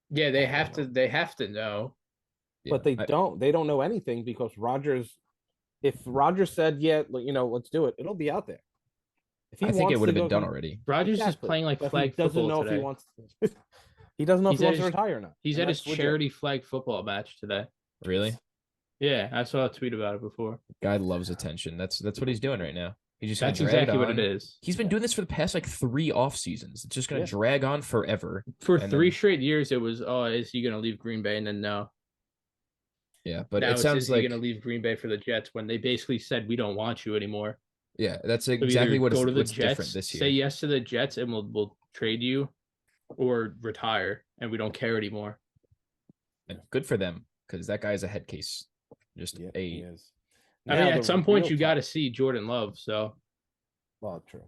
Speaker 3: Yeah, they have to. They have to know.
Speaker 2: but they don't. They don't know anything because Rodgers. If Rodgers said, "Yeah, let's do it," it'll be out there. If he
Speaker 1: I think it
Speaker 2: wants
Speaker 1: would
Speaker 2: to
Speaker 1: have been
Speaker 2: go
Speaker 1: done
Speaker 2: come,
Speaker 1: already.
Speaker 3: Rodgers is
Speaker 2: exactly.
Speaker 3: playing like
Speaker 2: But
Speaker 3: flag
Speaker 2: he doesn't
Speaker 3: football
Speaker 2: know
Speaker 3: today.
Speaker 2: if he wants. He doesn't know if
Speaker 3: He's
Speaker 2: he
Speaker 3: at
Speaker 2: wants to
Speaker 3: his-
Speaker 2: retire or not.
Speaker 3: He's
Speaker 2: and
Speaker 3: at his
Speaker 2: that's legit.
Speaker 3: charity flag football match today.
Speaker 1: Really?
Speaker 3: Yeah, I saw a tweet about it before.
Speaker 1: Guy loves attention. That's what he's doing right now. He's just gonna
Speaker 3: That's
Speaker 1: drag
Speaker 3: exactly
Speaker 1: it
Speaker 3: what
Speaker 1: on.
Speaker 3: it is.
Speaker 1: He's been doing this for the past like 3 off seasons. It's just gonna
Speaker 2: Yeah.
Speaker 1: drag on forever.
Speaker 3: For
Speaker 1: And
Speaker 3: 3
Speaker 1: then-
Speaker 3: straight years, it was, oh, is he going to leave Green Bay? And then no.
Speaker 1: Yeah, but
Speaker 3: Now
Speaker 1: it
Speaker 3: it's,
Speaker 1: sounds
Speaker 3: is he
Speaker 1: like
Speaker 3: going to leave Green Bay for the Jets when they basically said, we don't want you anymore.
Speaker 1: yeah, that's
Speaker 3: So
Speaker 1: exactly
Speaker 3: either go to the
Speaker 1: what's different
Speaker 3: Jets,
Speaker 1: this year.
Speaker 3: say yes to the Jets, and we'll trade you, or retire, and we don't care anymore.
Speaker 1: And good for them because that guy's a head case. Just
Speaker 2: Yeah,
Speaker 1: a
Speaker 2: he is.
Speaker 3: I mean,
Speaker 2: Now,
Speaker 3: at
Speaker 2: the
Speaker 3: some point,
Speaker 2: real
Speaker 3: you got to
Speaker 2: talk-
Speaker 3: see Jordan Love. So
Speaker 2: Well, true.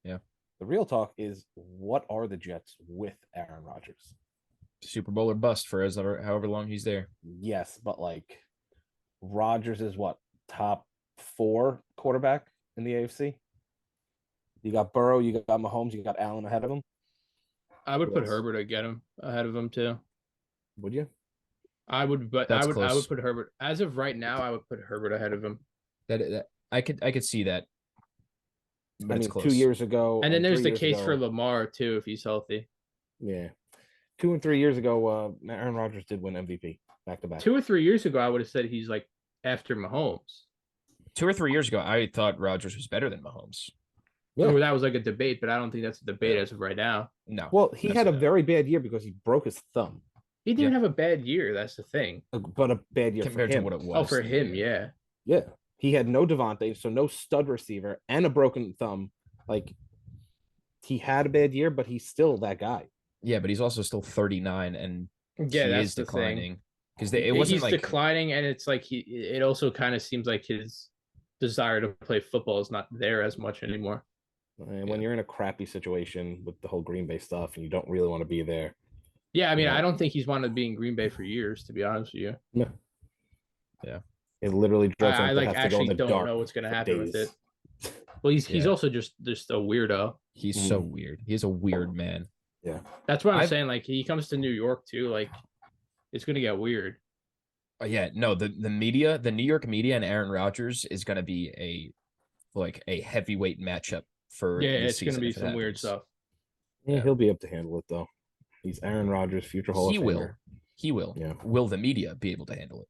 Speaker 1: Yeah.
Speaker 2: The real talk is, what are the Jets with Aaron Rodgers?
Speaker 1: Super Bowl or bust for however long he's there.
Speaker 2: Yes, but like Rodgers is what, top 4 quarterback in the AFC? You got Burrow, you got Mahomes, you got Allen ahead of him.
Speaker 3: I would
Speaker 2: Who
Speaker 3: put
Speaker 2: else?
Speaker 3: Herbert ahead of him too.
Speaker 2: Would you?
Speaker 3: I would, but
Speaker 1: That's
Speaker 3: I would
Speaker 1: close.
Speaker 3: put Herbert as of right now. I would put Herbert ahead of him.
Speaker 1: That I could see that. But
Speaker 2: I
Speaker 1: it's
Speaker 2: mean,
Speaker 1: close.
Speaker 2: 2 years ago,
Speaker 3: And then there's
Speaker 2: 3
Speaker 3: the
Speaker 2: years
Speaker 3: case for
Speaker 2: ago-
Speaker 3: Lamar too, if he's healthy.
Speaker 2: Yeah, 2 and 3 years ago, Aaron Rodgers did win MVP back to back.
Speaker 3: 2 or 3 years ago, I would have said he's like after Mahomes.
Speaker 1: 2 or 3 years ago, I thought Rodgers was better than Mahomes.
Speaker 2: Yeah.
Speaker 3: Or that was like a debate, but I don't think that's a debate
Speaker 1: Yeah.
Speaker 3: as of right now.
Speaker 1: No.
Speaker 2: Well, he had a
Speaker 1: That's-
Speaker 2: very bad year because he broke his thumb,
Speaker 3: He didn't have a bad year. That's the thing.
Speaker 2: but a bad year
Speaker 1: compared
Speaker 2: for
Speaker 1: to
Speaker 2: him.
Speaker 1: what it was.
Speaker 3: Oh, for him, yeah.
Speaker 2: Yeah, he had no Devontae, so no stud receiver and a broken thumb. Like, he had a bad year, but he's still that guy.
Speaker 1: Yeah, but he's also still 39 and
Speaker 3: Yeah,
Speaker 1: he
Speaker 3: that's
Speaker 1: is
Speaker 3: the
Speaker 1: declining. Because
Speaker 3: thing.
Speaker 1: it wasn't
Speaker 3: He's
Speaker 1: like
Speaker 3: declining, and it's like it also kind of seems like his desire to play football is not there as much anymore.
Speaker 2: And when you're in a crappy situation with the whole Green Bay stuff and you don't really want to be there,
Speaker 3: Yeah, I mean,
Speaker 2: Yeah.
Speaker 3: I don't think he's wanted to be in Green Bay for years, to be honest with you.
Speaker 2: no.
Speaker 1: Yeah.
Speaker 2: It literally drives
Speaker 3: I
Speaker 2: him
Speaker 3: like
Speaker 2: to have to go in
Speaker 3: actually
Speaker 2: the
Speaker 3: don't
Speaker 2: dark
Speaker 3: know what's going to
Speaker 2: for
Speaker 3: happen with
Speaker 2: days.
Speaker 3: it. Well, he's
Speaker 1: Yeah.
Speaker 3: also just a weirdo.
Speaker 1: he's so weird. He is a weird man.
Speaker 3: That's what I'm
Speaker 1: I've-
Speaker 3: saying. Like, he comes to New York too. Like, it's going to get weird.
Speaker 1: Yeah, no, the media, the New York media and Aaron Rodgers is going to be a heavyweight matchup for
Speaker 3: Yeah,
Speaker 1: this
Speaker 3: it's going to
Speaker 1: season
Speaker 3: be
Speaker 1: if it
Speaker 3: some weird
Speaker 1: happens.
Speaker 3: stuff.
Speaker 2: Yeah,
Speaker 1: Yeah.
Speaker 2: he'll be able to handle it though. He's Aaron Rodgers, future Hall
Speaker 1: He
Speaker 2: of
Speaker 1: will.
Speaker 2: Famer.
Speaker 1: He will.
Speaker 2: Yeah.
Speaker 1: Will the media be able to handle it?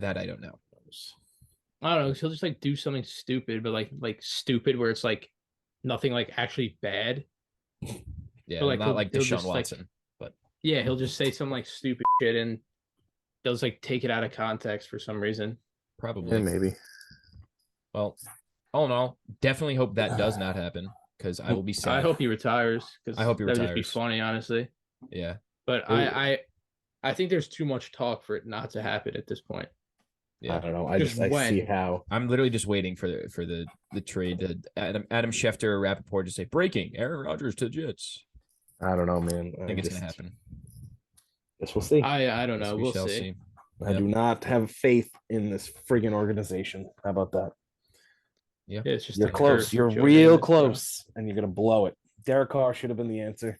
Speaker 1: That I don't know.
Speaker 3: I don't know. He'll just like do something stupid, but like stupid where it's like nothing like actually bad.
Speaker 1: Yeah,
Speaker 3: But, like,
Speaker 1: not
Speaker 3: he'll-
Speaker 1: like
Speaker 3: he'll
Speaker 1: Deshaun
Speaker 3: just, like-
Speaker 1: Watson.
Speaker 3: Yeah, he'll just say some like stupid shit and they'll just like take it out of context for some reason.
Speaker 1: Probably.
Speaker 2: maybe.
Speaker 1: Well, all in all, definitely hope that does not happen because I will be sad.
Speaker 3: I hope he retires because
Speaker 1: I hope he
Speaker 3: that would just be
Speaker 1: retires.
Speaker 3: funny, honestly.
Speaker 1: Yeah.
Speaker 3: But I think there's too much talk for it not to happen at this point.
Speaker 1: Yeah.
Speaker 2: I don't know. I
Speaker 3: Just
Speaker 2: just I
Speaker 3: when?
Speaker 2: see how.
Speaker 1: I'm literally just waiting for the trade to Adam Schefter or Rappaport to say breaking Aaron Rodgers to Jets.
Speaker 2: I don't know, man.
Speaker 1: I think it's gonna happen.
Speaker 2: Guess we'll see.
Speaker 3: I don't know.
Speaker 1: Yes, we
Speaker 3: We'll
Speaker 1: shall
Speaker 3: see.
Speaker 2: I do not have faith in this friggin' organization. How about that?
Speaker 3: Yeah, it's just
Speaker 2: You're
Speaker 3: a
Speaker 2: close.
Speaker 3: curse
Speaker 2: You're
Speaker 3: with Joe
Speaker 2: real
Speaker 3: Davis, bro.
Speaker 2: close, and you're gonna blow it. Derek Carr should have been the answer.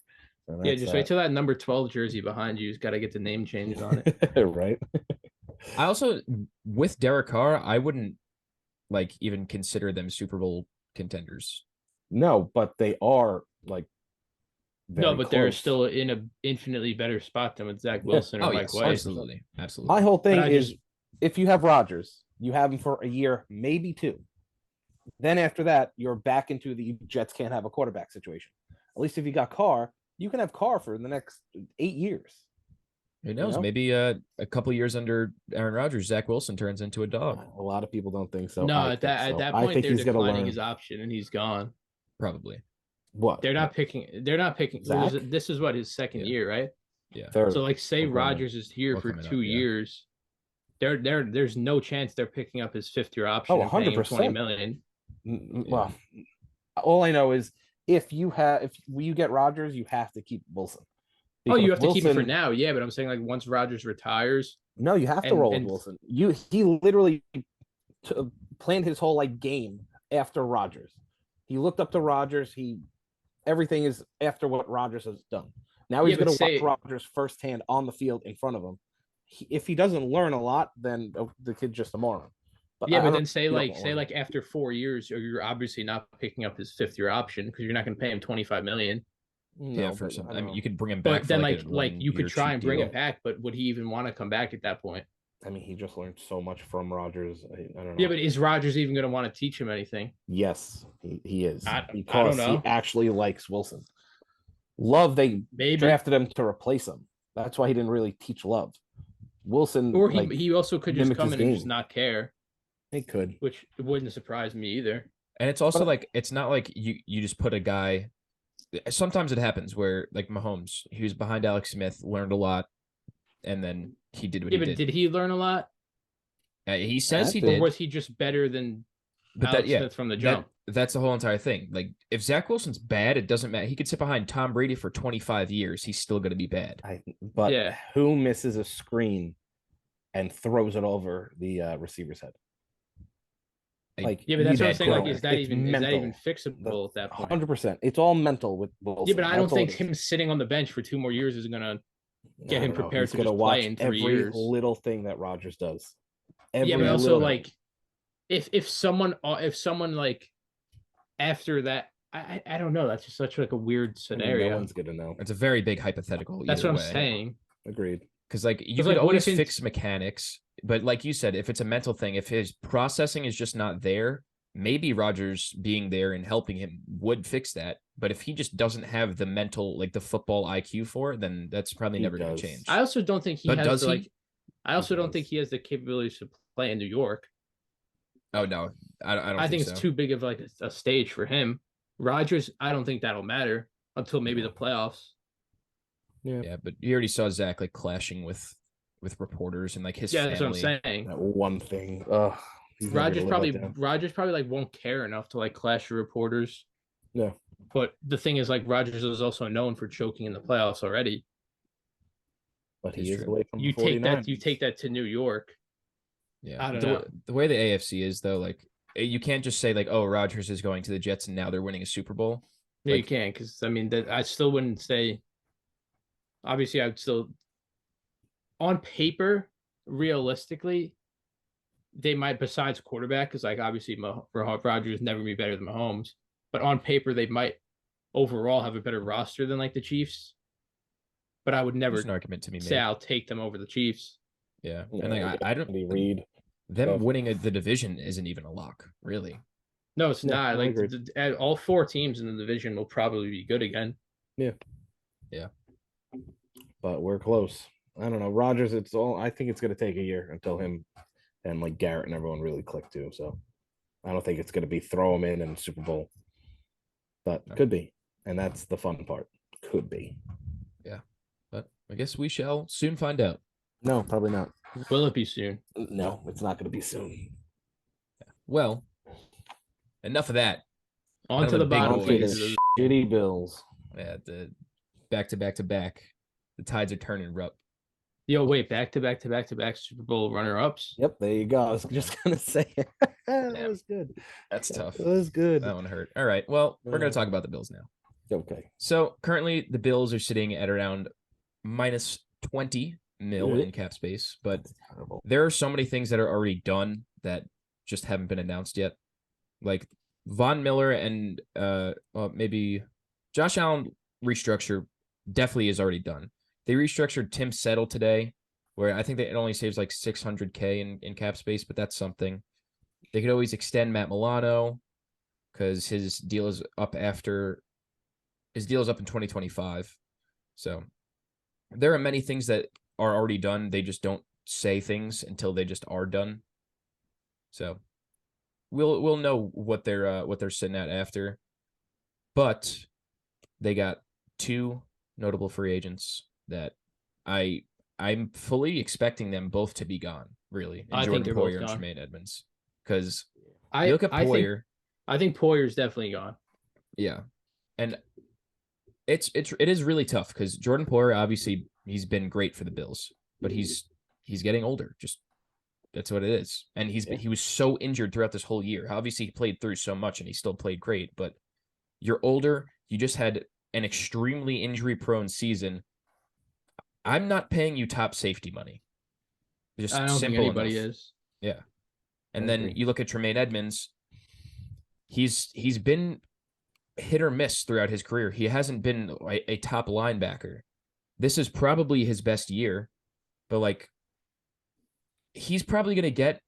Speaker 2: So
Speaker 3: Yeah,
Speaker 2: that's
Speaker 3: just wait till that number 12 jersey behind you's got to get the name changed on it.
Speaker 2: that. Right.
Speaker 1: I also with Derek Carr, I wouldn't like even consider them Super Bowl contenders.
Speaker 2: No, but they are like.
Speaker 3: No,
Speaker 2: very
Speaker 3: but they're
Speaker 2: close.
Speaker 3: still in a infinitely better spot than with Zach Wilson or
Speaker 1: Oh
Speaker 3: Mike
Speaker 1: yes,
Speaker 3: White.
Speaker 1: absolutely, absolutely.
Speaker 2: My whole thing
Speaker 3: I
Speaker 2: is,
Speaker 3: just-
Speaker 2: if you have Rodgers, you have him for a year, maybe 2. Then after that, you're back into the Jets can't have a quarterback situation. At least if you got Carr, you can have Carr for the next 8 years.
Speaker 1: Who knows?
Speaker 2: know?
Speaker 1: Maybe a couple years under Aaron Rodgers, Zach Wilson turns into a dog.
Speaker 2: A lot of people don't think so.
Speaker 3: No,
Speaker 2: I
Speaker 3: at
Speaker 2: think
Speaker 3: that
Speaker 2: so.
Speaker 3: at that
Speaker 2: I
Speaker 3: point
Speaker 2: think
Speaker 3: they're
Speaker 2: he's gonna
Speaker 3: declining
Speaker 2: learn.
Speaker 3: his option and he's gone.
Speaker 1: Probably.
Speaker 2: What?
Speaker 3: They're not picking.
Speaker 2: Zach?
Speaker 3: This is what his second year, right?
Speaker 1: Yeah.
Speaker 2: Third.
Speaker 3: So like, say
Speaker 2: We're coming.
Speaker 3: Rodgers is here
Speaker 1: We're
Speaker 3: for
Speaker 1: coming up,
Speaker 3: 2
Speaker 1: yeah.
Speaker 3: years. There's no chance they're picking up his 5th-year option
Speaker 2: Oh,
Speaker 3: and paying him 20
Speaker 2: 100%.
Speaker 3: million.
Speaker 2: Well, all I know is if you get Rodgers, you have to keep Wilson.
Speaker 3: Oh, you have
Speaker 2: Because
Speaker 3: to keep him for
Speaker 2: Wilson-
Speaker 3: now, yeah. But I'm saying, like, once Rodgers retires,
Speaker 2: No, you have to
Speaker 3: And-
Speaker 2: roll
Speaker 3: and-
Speaker 2: with Wilson. He literally planned his whole like game after Rodgers. He looked up to Rodgers. Everything is after what Rodgers has done. Now he's
Speaker 3: Yeah, but
Speaker 2: going to
Speaker 3: say-
Speaker 2: watch Rodgers firsthand on the field in front of him. If he doesn't learn a lot, then the kid's just a moron.
Speaker 3: yeah.
Speaker 2: I
Speaker 3: But
Speaker 2: don't
Speaker 3: then say
Speaker 2: he don't
Speaker 3: like
Speaker 2: learn.
Speaker 3: after 4 years, you're obviously not picking up his 5th-year option because you're not going to pay him 25 million.
Speaker 1: Yeah,
Speaker 2: No,
Speaker 1: for
Speaker 2: but
Speaker 1: some.
Speaker 2: I
Speaker 1: I
Speaker 2: don't
Speaker 1: mean,
Speaker 2: know.
Speaker 1: you could bring him back.
Speaker 3: But then
Speaker 1: for
Speaker 3: like you could
Speaker 1: one-year
Speaker 3: try
Speaker 1: cheap
Speaker 3: and bring
Speaker 1: deal.
Speaker 3: him back, but would he even want to come back at that point?
Speaker 2: I mean, he just learned so much from Rodgers. I don't know.
Speaker 3: Yeah, but is Rodgers even going to want to teach him anything?
Speaker 2: Yes, he is
Speaker 3: I don't
Speaker 2: because
Speaker 3: know.
Speaker 2: he actually likes Wilson. Love, they
Speaker 3: Maybe.
Speaker 2: drafted him to replace him. That's why he didn't really teach Love. Wilson,
Speaker 3: Or
Speaker 2: like,
Speaker 3: he also could just
Speaker 2: mimicked
Speaker 3: come
Speaker 2: his
Speaker 3: in and just
Speaker 2: game.
Speaker 3: not care,
Speaker 2: he could.
Speaker 3: which wouldn't surprise me either.
Speaker 1: And it's also
Speaker 2: But-
Speaker 1: like it's not like you just put a guy. Sometimes it happens where like Mahomes, he was behind Alex Smith, learned a lot, and then he did what
Speaker 3: Yeah,
Speaker 1: he
Speaker 3: but
Speaker 1: did.
Speaker 3: did he learn a lot?
Speaker 1: He says he
Speaker 2: Or
Speaker 3: Or
Speaker 1: did,
Speaker 3: was he just better than
Speaker 1: but
Speaker 3: Alex
Speaker 1: that yeah,
Speaker 3: Smith from the jump?
Speaker 1: that's the whole entire thing. Like if Zach Wilson's bad, it doesn't matter. He could sit behind Tom Brady for 25 years. He's still going to be bad.
Speaker 2: But
Speaker 3: Yeah.
Speaker 2: who misses a screen and throws it over the receiver's head? Like,
Speaker 3: Yeah, but that's what I'm
Speaker 1: bad
Speaker 3: saying. Like,
Speaker 1: call.
Speaker 3: is that
Speaker 2: It's
Speaker 3: even
Speaker 2: mental.
Speaker 3: fixable at that point?
Speaker 2: 100%. It's all mental with Wilson.
Speaker 3: Yeah, but I don't
Speaker 2: That's all
Speaker 3: think
Speaker 2: it is.
Speaker 3: him sitting on the bench for 2 more years is gonna get
Speaker 2: I
Speaker 3: him
Speaker 2: don't know.
Speaker 3: prepared
Speaker 2: He's
Speaker 3: to
Speaker 2: gonna
Speaker 3: just
Speaker 2: watch
Speaker 3: play in 3
Speaker 2: every
Speaker 3: years.
Speaker 2: little thing that Rodgers does.
Speaker 3: Yeah,
Speaker 2: Every
Speaker 3: but also
Speaker 2: little-
Speaker 3: like if someone like after that, I don't know. That's just such like a weird
Speaker 2: I mean,
Speaker 3: scenario.
Speaker 2: no one's gonna know.
Speaker 1: It's a very big hypothetical.
Speaker 3: That's
Speaker 1: either
Speaker 3: what I'm
Speaker 1: way.
Speaker 3: saying.
Speaker 2: Agreed.
Speaker 1: Because like you
Speaker 3: Because,
Speaker 1: could
Speaker 3: like, what
Speaker 1: always
Speaker 3: if
Speaker 1: fix mechanics, but like you said, if it's a mental thing, if his processing is just not there, maybe Rodgers being there and helping him would fix that. But if he just doesn't have the mental, like the football IQ for it, then that's probably
Speaker 2: He
Speaker 1: never going
Speaker 2: does.
Speaker 1: to change.
Speaker 3: I also don't think he
Speaker 1: But
Speaker 3: has
Speaker 1: does
Speaker 3: the,
Speaker 1: he?
Speaker 3: like. I also don't
Speaker 2: does.
Speaker 3: think he has the capabilities to play in New York.
Speaker 1: Oh no, I don't.
Speaker 3: I think
Speaker 1: so.
Speaker 3: it's too big of like a stage for him. Rodgers, I don't think that'll matter until maybe the playoffs.
Speaker 1: Yeah, but you already saw Zach like clashing with reporters and like his
Speaker 3: Yeah,
Speaker 1: family.
Speaker 3: that's what I'm saying.
Speaker 2: That one thing. Ugh. he's never
Speaker 3: Rodgers
Speaker 2: gonna live that down.
Speaker 3: probably like won't care enough to like clash with reporters.
Speaker 2: Yeah.
Speaker 3: But the thing is, like, Rodgers is also known for choking in the playoffs already.
Speaker 2: But he
Speaker 1: It's
Speaker 2: is
Speaker 1: true.
Speaker 2: away from
Speaker 3: You
Speaker 2: the
Speaker 3: take that to New York.
Speaker 1: Yeah,
Speaker 3: I don't
Speaker 1: the,
Speaker 3: know.
Speaker 1: the way the AFC is though, like you can't just say like, oh, Rodgers is going to the Jets and now they're winning a Super Bowl.
Speaker 3: Yeah, you
Speaker 1: Like-
Speaker 3: can, because I mean that I still wouldn't say. Obviously, I would still. On paper, realistically, they might. Besides quarterback, because like obviously, Rodgers never be better than Mahomes. But on paper, they might overall have a better roster than like the Chiefs. But I would never
Speaker 1: There's an argument to be
Speaker 3: say
Speaker 1: made.
Speaker 3: I'll take them over the Chiefs.
Speaker 1: Yeah,
Speaker 2: Yeah,
Speaker 1: and like I don't.
Speaker 2: Andy Reid.
Speaker 1: Them
Speaker 2: stuff.
Speaker 1: winning the division isn't even a lock, really.
Speaker 3: No, it's
Speaker 2: Yeah,
Speaker 3: not.
Speaker 2: I
Speaker 3: Like
Speaker 2: agree.
Speaker 3: all 4 teams in the division will probably be good again.
Speaker 2: But we're close. I don't know. Rodgers, I think it's gonna take a year until him and like Garrett and everyone really click too. So I don't think it's gonna be throw him in and Super Bowl. But
Speaker 1: No.
Speaker 2: could be. And that's the fun part. Could be.
Speaker 1: But I guess we shall soon find out.
Speaker 2: No, probably not.
Speaker 3: Will it be soon?
Speaker 2: No, it's not gonna be soon.
Speaker 1: Well, enough of that.
Speaker 3: On
Speaker 1: Kind
Speaker 3: to
Speaker 1: of
Speaker 3: the
Speaker 1: a big
Speaker 3: bottom
Speaker 1: boys.
Speaker 3: feeders.
Speaker 2: Shitty Bills.
Speaker 1: Yeah, the back to back to back. The tides are turning rough.
Speaker 3: Yo, wait, back to back Super Bowl runner-ups.
Speaker 2: Yep, there you go. I was just gonna say it. That
Speaker 1: Yeah.
Speaker 2: was good.
Speaker 1: That's tough.
Speaker 2: That was good.
Speaker 1: That one hurt. All right. Well, we're going
Speaker 2: Yeah.
Speaker 1: to talk about the Bills now.
Speaker 2: Okay.
Speaker 1: So currently the Bills are sitting at around minus 20 mil
Speaker 2: Yeah.
Speaker 1: in cap space, but
Speaker 2: Terrible.
Speaker 1: there are so many things that are already done that just haven't been announced yet. Like Von Miller and maybe Josh Allen restructure definitely is already done. They restructured Tim Settle today, where I think that it only saves like $600K in cap space, but that's something. They could always extend Matt Milano because his deal is up in 2025. So there are many things that are already done. They just don't say things until they just are done. So we'll know what they're sitting at after. But they got 2 notable free agents that I'm fully expecting them both to be gone, really. And
Speaker 3: I think
Speaker 1: Jordan
Speaker 3: they're both
Speaker 1: Poyer and
Speaker 3: gone.
Speaker 1: Tremaine Edmonds. Because
Speaker 3: I
Speaker 1: you look at
Speaker 3: I think
Speaker 1: Poyer,
Speaker 3: I think Poyer's definitely gone.
Speaker 1: yeah. And it is really tough because Jordan Poyer, obviously, he's been great for the Bills, but he's getting older. Just that's what it is. And he was so injured throughout this whole year. Obviously, he played through so much and he still played great, but you're older. You just had an extremely injury-prone season. I'm not paying you top safety money. Just
Speaker 3: I don't think
Speaker 1: simple
Speaker 3: anybody
Speaker 1: enough.
Speaker 3: is.
Speaker 1: Yeah. And
Speaker 2: I
Speaker 1: then
Speaker 2: agree.
Speaker 1: you look at Tremaine Edmonds. He's been hit or miss throughout his career. He hasn't been a top linebacker. This is probably his best year, but like he's probably going to get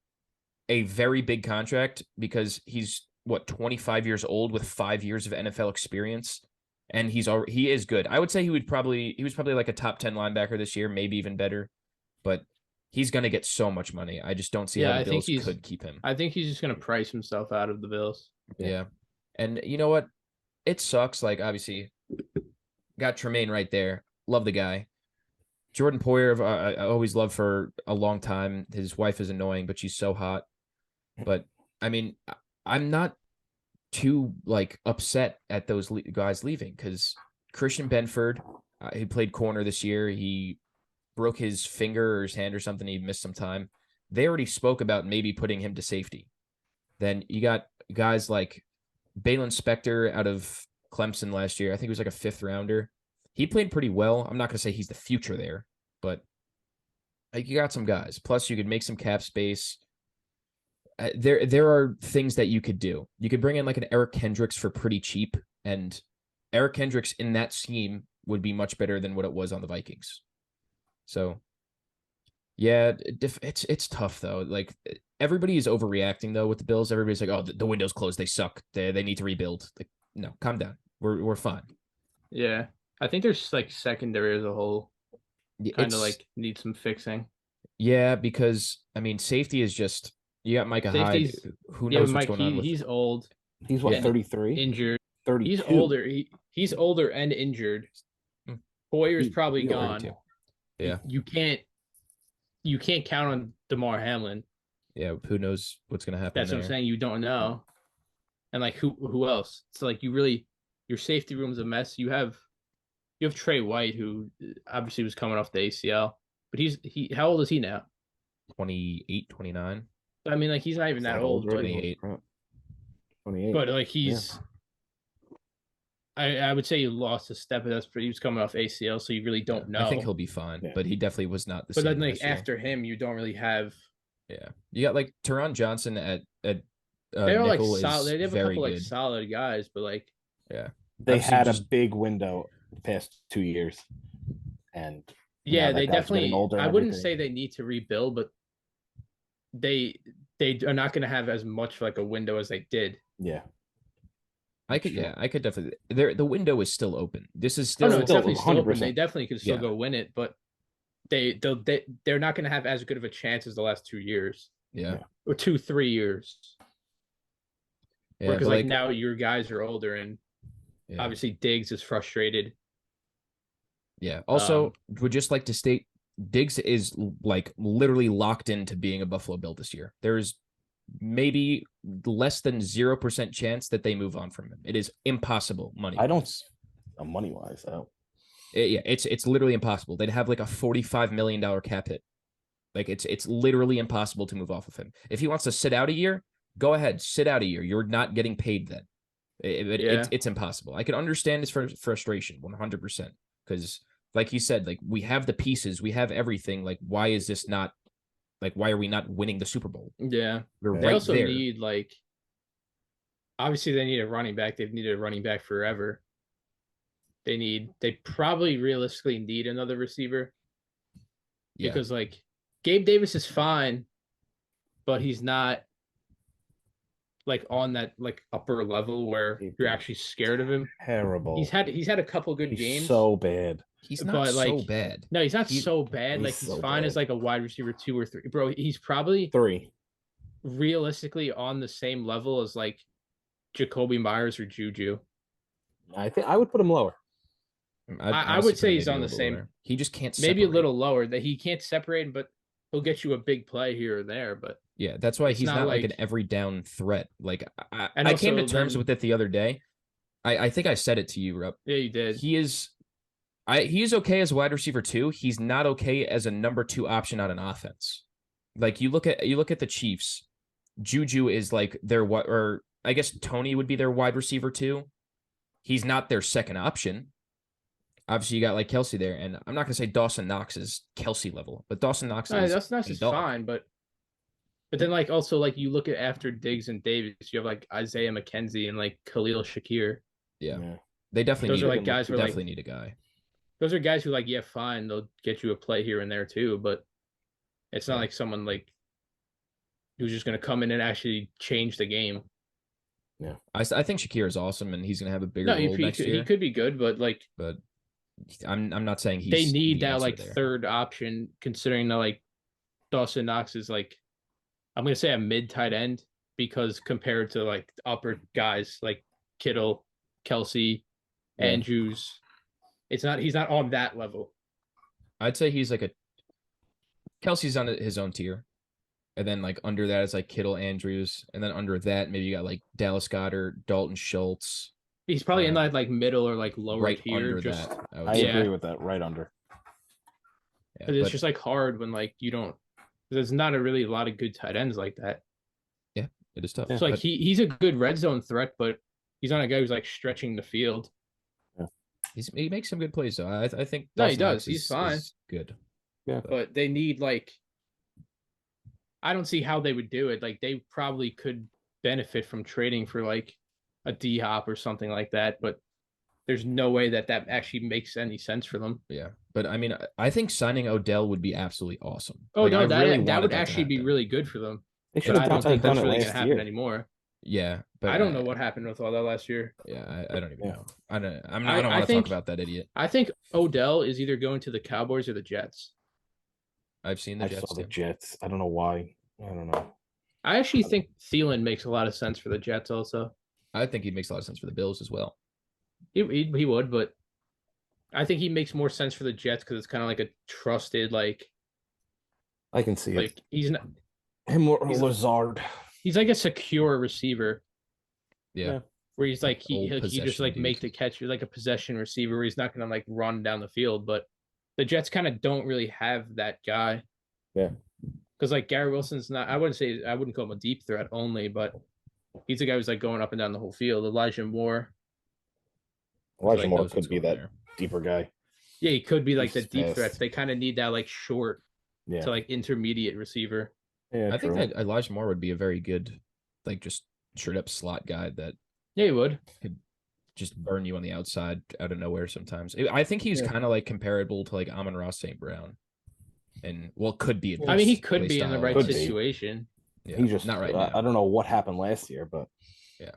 Speaker 1: a very big contract because he's 25 years old with 5 years of NFL experience, and he is good. I would say he was probably like a top 10 linebacker this year, maybe even better, but he's going to get so much money. I just don't see how
Speaker 3: Yeah,
Speaker 1: the
Speaker 3: I think
Speaker 1: Bills
Speaker 3: he's.
Speaker 1: could keep him.
Speaker 3: I think he's just gonna price himself out of the Bills.
Speaker 1: Yeah. And you know what? It sucks. Like, obviously, got Tremaine right there. Love the guy. Jordan Poyer, I always loved for a long time. His wife is annoying, but she's so hot. But I mean, I'm not too like upset at those guys leaving because Christian Benford, he played corner this year. He broke his finger or his hand or something. He missed some time. They already spoke about maybe putting him to safety. Then you got guys like Balin Spector out of Clemson last year. I think he was like a 5th rounder. He played pretty well. I'm not going to say he's the future there, but like you got some guys. Plus, you could make some cap space. There are things that you could do. You could bring in like an Eric Kendricks for pretty cheap, and Eric Kendricks in that scheme would be much better than what it was on the Vikings. So, yeah, it's tough though. Like everybody is overreacting though with the Bills. Everybody's like, "Oh, the window's closed. They suck. They need to rebuild." Like, no, calm down. We're fine.
Speaker 3: Yeah, I think there's like secondary as a whole kind of
Speaker 1: It's
Speaker 3: like needs some fixing.
Speaker 1: yeah, because I mean, safety is just you got Micah Hyde.
Speaker 3: Safety's
Speaker 1: Who
Speaker 3: yeah, but
Speaker 1: knows what's
Speaker 3: Mike
Speaker 1: going on with?
Speaker 3: he's old
Speaker 2: He's what,
Speaker 1: Yeah.
Speaker 2: 33?
Speaker 3: injured.
Speaker 2: 32.
Speaker 3: He's older. He's older and injured.
Speaker 1: Hmm.
Speaker 3: Poyer's probably
Speaker 2: he's
Speaker 3: gone.
Speaker 1: 32. Yeah,
Speaker 3: You can't count on DeMar Hamlin.
Speaker 1: yeah. Who knows what's gonna happen
Speaker 3: That's
Speaker 1: there?
Speaker 3: what I'm saying. You don't know. And like who else? So like your safety room's a mess. You have Trey White, who obviously was coming off the ACL, but he how old is he now?
Speaker 1: 28, 29.
Speaker 3: I mean, like he's not even
Speaker 2: Is
Speaker 3: that
Speaker 2: that
Speaker 3: old, but,
Speaker 1: 28.
Speaker 2: 28.
Speaker 3: but like he's I would say he lost a step, but that's he was coming off ACL, so you really don't know.
Speaker 1: I think he'll be fine,
Speaker 2: Yeah.
Speaker 1: but he definitely was not the
Speaker 3: But
Speaker 1: same
Speaker 3: then like
Speaker 1: last year.
Speaker 3: after him, you don't really have.
Speaker 1: Yeah, you got like Teron Johnson at
Speaker 3: They're like
Speaker 1: nickel
Speaker 3: solid.
Speaker 1: is
Speaker 3: They have a
Speaker 1: very
Speaker 3: couple like
Speaker 1: good.
Speaker 3: solid guys, but like
Speaker 1: Yeah,
Speaker 2: They
Speaker 1: Obviously
Speaker 2: had
Speaker 1: just-
Speaker 2: a big window the past 2 years. And
Speaker 3: yeah,
Speaker 2: now that
Speaker 3: they
Speaker 2: guy's
Speaker 3: definitely.
Speaker 2: getting older
Speaker 3: I
Speaker 2: and
Speaker 3: wouldn't
Speaker 2: everything.
Speaker 3: say they need to rebuild, but they are not going to have as much like a window as they did.
Speaker 2: Yeah.
Speaker 1: I could definitely. The window is still open. This is
Speaker 3: Oh
Speaker 1: still
Speaker 3: no, it's
Speaker 2: still
Speaker 3: definitely still open.
Speaker 2: 100%.
Speaker 3: They definitely could still
Speaker 1: Yeah.
Speaker 3: go win it, but they're not going to have as good of a chance as the last 2 years
Speaker 1: yeah.
Speaker 3: or 3 years.
Speaker 1: Yeah,
Speaker 3: Because
Speaker 1: but,
Speaker 3: like now your guys are older and
Speaker 1: yeah.
Speaker 3: obviously Diggs is frustrated.
Speaker 1: Yeah. Also, would just like to state Diggs is like literally locked into being a Buffalo Bill this year. There's maybe less than 0% chance that they move on from him. It is impossible money.
Speaker 2: I don't money wise. I don't.
Speaker 1: Yeah, it's literally impossible. They'd have like a $45 million cap hit. Like it's literally impossible to move off of him. If he wants to sit out a year, go ahead, sit out a year. You're not getting paid then. It's impossible. I can understand his frustration 100% because, like he said, like we have the pieces, we have everything. Like why is this not? Like why are we not winning the Super Bowl?
Speaker 3: Yeah,
Speaker 1: We're
Speaker 3: they
Speaker 1: right
Speaker 3: also
Speaker 1: there.
Speaker 3: need like. Obviously, they need a running back. They've needed a running back forever. They probably realistically need another receiver.
Speaker 1: Yeah.
Speaker 3: Because like Gabe Davis is fine, but he's not like on that like upper level where you're actually scared of him.
Speaker 2: Terrible.
Speaker 3: He's had a couple good
Speaker 2: He's
Speaker 3: games,
Speaker 2: so bad.
Speaker 1: He's not
Speaker 3: but like
Speaker 1: so bad.
Speaker 3: no, he's not so bad. Like he's
Speaker 2: so
Speaker 3: fine as
Speaker 2: bad.
Speaker 3: like a wide receiver 2 or 3. Bro, he's probably
Speaker 2: 3.
Speaker 3: realistically on the same level as like Jacoby Myers or Juju.
Speaker 2: I think I would put him lower.
Speaker 3: I would say he's on the same.
Speaker 1: Lower. He just can't
Speaker 3: maybe
Speaker 1: separate.
Speaker 3: a little lower. That he can't separate, but he'll get you a big play here or there. But
Speaker 1: yeah, that's why he's not like an
Speaker 3: like
Speaker 1: every down threat. Like
Speaker 3: I
Speaker 1: came to terms with it the other day. I think I said it to you, Rupp.
Speaker 3: Yeah, you did.
Speaker 1: He's okay as a wide receiver 2. He's not okay as a number 2 option on an offense. Like you look at the Chiefs. Juju is like their what, or I guess Tony would be their wide receiver 2. He's not their second option. Obviously, you got like Kelsey there, and I'm not gonna say Dawson Knox is Kelsey level, but Dawson Knox
Speaker 3: is fine, but then like also like you look at after Diggs and Davis, you have like Isaiah McKenzie and like Khalil Shakir.
Speaker 1: Yeah. They definitely
Speaker 3: those are like guys who
Speaker 1: definitely need a guy.
Speaker 3: Those are guys who like, yeah, fine, they'll get you a play here and there too, but it's not like someone like who's just gonna come in and actually change the game.
Speaker 1: Yeah, I think Shakir is awesome, and he's gonna have a bigger role next year.
Speaker 3: He could be good, but
Speaker 1: I'm not saying
Speaker 3: they need that like third option, considering that like Dawson Knox is like, I'm gonna say a mid tight end, because compared to like upper guys like Kittle, Kelsey, Andrews, he's not on that level.
Speaker 1: I'd say he's like Kelsey's on his own tier. And then like under that is like Kittle, Andrews, and then under that maybe you got like Dallas Goedert, Dalton Schultz.
Speaker 3: He's probably in that like middle or like lower
Speaker 1: right
Speaker 3: tier.
Speaker 1: Under
Speaker 3: just
Speaker 1: that,
Speaker 2: I agree with that. Right under.
Speaker 3: Yeah, but it's just like hard when like you don't. There's not a lot of good tight ends like that.
Speaker 1: Yeah, it is tough.
Speaker 3: So like he's a good red zone threat, but he's not a guy who's like stretching the field.
Speaker 1: Yeah, he makes some good plays though. I think
Speaker 3: no, he does. He's fine.
Speaker 1: Good.
Speaker 2: Yeah,
Speaker 3: but they need like. I don't see how they would do it. Like they probably could benefit from trading for like a D-Hop or something like that, but there's no way that actually makes any sense for them.
Speaker 1: Yeah, but I mean, I think signing Odell would be absolutely awesome.
Speaker 3: Oh no, that would actually be really good for them.
Speaker 2: I don't think that's really going to
Speaker 3: happen anymore.
Speaker 1: Yeah, but
Speaker 3: I don't know what happened with all that last year.
Speaker 1: Yeah, I don't even know. I don't want to talk about that idiot.
Speaker 3: I think Odell is either going to the Cowboys or the Jets.
Speaker 1: I've seen the Jets.
Speaker 2: I saw the Jets. I don't know why. I don't know.
Speaker 3: I actually think Thielen makes a lot of sense for the Jets also.
Speaker 1: I think he makes a lot of sense for the Bills as well.
Speaker 3: He would, but I think he makes more sense for the Jets because it's kind of like a trusted, like.
Speaker 2: I can see it.
Speaker 3: He's not.
Speaker 2: Him or Lazard.
Speaker 3: He's like a secure receiver.
Speaker 1: Yeah.
Speaker 3: Where he's like he just like make the catch. He's like a possession receiver where he's not gonna like run down the field. But the Jets kind of don't really have that guy.
Speaker 2: Yeah.
Speaker 3: Because like Gary Wilson's not. I wouldn't call him a deep threat only, but he's a guy who's like going up and down the whole field. Elijah Moore
Speaker 2: could be that deeper guy.
Speaker 3: Yeah, he could be like the deep threats. They kind of need that like short to like intermediate receiver.
Speaker 2: Yeah,
Speaker 1: I think that Elijah Moore would be a very good, like just straight up slot guy that.
Speaker 3: Yeah, he would.
Speaker 1: Could just burn you on the outside out of nowhere sometimes. I think he's kind of like comparable to like Amon-Ra St. Brown. And could be.
Speaker 3: I mean, he could be in the right situation.
Speaker 1: Yeah,
Speaker 2: he just
Speaker 1: not right now.
Speaker 2: I don't know what happened last year, but
Speaker 1: yeah.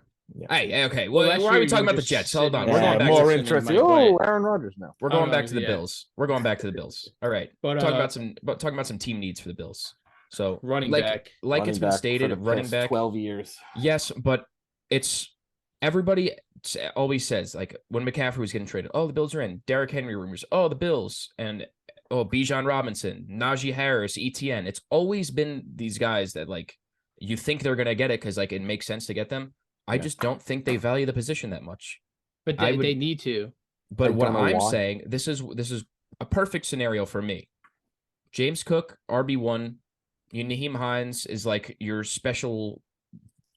Speaker 1: Hey, okay. Well, why are we talking about the Jets? Hold on.
Speaker 2: We're going back more interesting. Oh, Aaron Rodgers now.
Speaker 1: We're going back to the Bills. We're going back to the Bills. All right. But talking about some team needs for the Bills. So
Speaker 3: running back,
Speaker 1: like it's been stated, running back
Speaker 2: 12 years.
Speaker 1: Yes, but it's everybody always says like when McCaffrey was getting traded, oh, the Bills are in. Derrick Henry rumors, oh, the Bills, and Bijan Robinson, Najee Harris, ETN. It's always been these guys that like you think they're gonna get it because like it makes sense to get them. I just don't think they value the position that much.
Speaker 3: But they need to.
Speaker 1: But what I'm saying, this is a perfect scenario for me. James Cook, RB1, Naheem Hines is like your special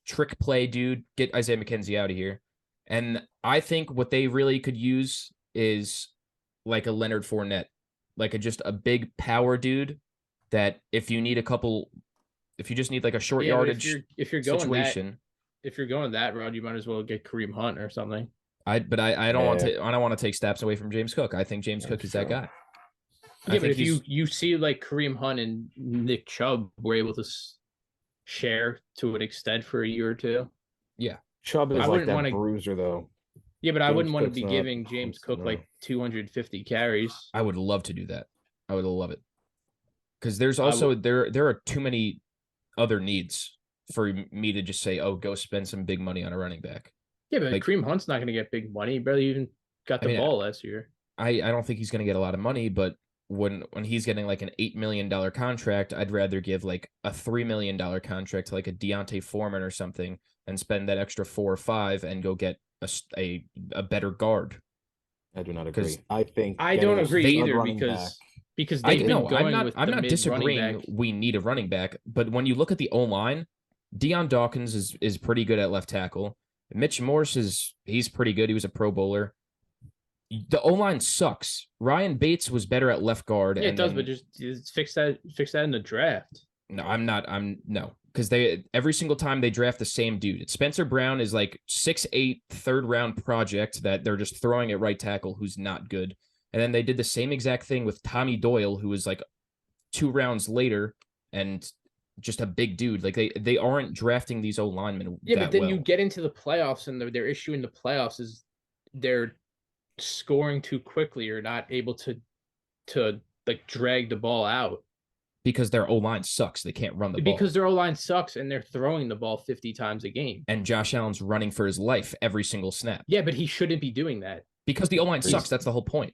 Speaker 1: trick play dude. Get Isaiah McKenzie out of here. And I think what they really could use is like a Leonard Fournette, like just a big power dude that if you just need like a short yardage
Speaker 3: if you're going situation. If you're going that route, you might as well get Kareem Hunt or something.
Speaker 1: I don't want to take steps away from James Cook. I think James Cook is that guy.
Speaker 3: Yeah, but if you see like Kareem Hunt and Nick Chubb were able to share to an extent for a year or two.
Speaker 1: Yeah.
Speaker 2: Chubb is
Speaker 3: I
Speaker 2: like
Speaker 3: wouldn't
Speaker 2: that
Speaker 3: want to.
Speaker 2: bruiser though.
Speaker 3: Yeah, but I
Speaker 2: James
Speaker 3: wouldn't want to
Speaker 2: Cook's
Speaker 3: be
Speaker 2: not
Speaker 3: giving James Cook
Speaker 2: no.
Speaker 3: like 250 carries.
Speaker 1: I would love to do that. I would love it. Because there's
Speaker 3: I
Speaker 1: also
Speaker 3: would.
Speaker 1: there are too many other needs for me to just say, oh, go spend some big money on a running back.
Speaker 3: Yeah, but
Speaker 1: Like,
Speaker 3: Kareem Hunt's not going to get big money. He barely even got
Speaker 1: I
Speaker 3: the
Speaker 1: mean,
Speaker 3: ball last year.
Speaker 1: I don't think he's going to get a lot of money, but when he's getting like an $8 million contract, I'd rather give like a $3 million contract to like a Deontay Foreman or something and spend that extra 4 or 5 and go get a better guard.
Speaker 2: I do not
Speaker 1: 'Cause
Speaker 2: agree. I think
Speaker 3: I
Speaker 2: getting
Speaker 3: don't
Speaker 2: a
Speaker 3: agree
Speaker 1: they-
Speaker 2: stud
Speaker 3: either
Speaker 2: running back.
Speaker 3: because
Speaker 1: I
Speaker 3: they've been
Speaker 1: know
Speaker 3: going with
Speaker 1: I'm
Speaker 3: the
Speaker 1: not
Speaker 3: mid running
Speaker 1: disagreeing
Speaker 3: back.
Speaker 1: we need a running back, but when you look at the O line, Deion Dawkins is pretty good at left tackle. Mitch Morse he's pretty good. He was a Pro Bowler. The O line sucks. Ryan Bates was better at left guard,
Speaker 3: Yeah, it
Speaker 1: and
Speaker 3: does,
Speaker 1: then
Speaker 3: but just fix that in the draft.
Speaker 1: no, I'm not. I'm no, because they every single time they draft the same dude. Spencer Brown is like 6'8", third-round project that they're just throwing at right tackle, who's not good. And then they did the same exact thing with Tommy Doyle, who was like 2 rounds later and just a big dude. Like they aren't drafting these O linemen
Speaker 3: Yeah,
Speaker 1: that
Speaker 3: but then
Speaker 1: well.
Speaker 3: you get into the playoffs, and their issue in the playoffs is they're scoring too quickly or not able to like drag the ball out
Speaker 1: Because their O line sucks. They can't run the ball.
Speaker 3: because their O line sucks and they're throwing the ball 50 times a game.
Speaker 1: And Josh Allen's running for his life every single snap.
Speaker 3: Yeah, but he shouldn't be doing that.
Speaker 1: Because the O line sucks. That's the whole point.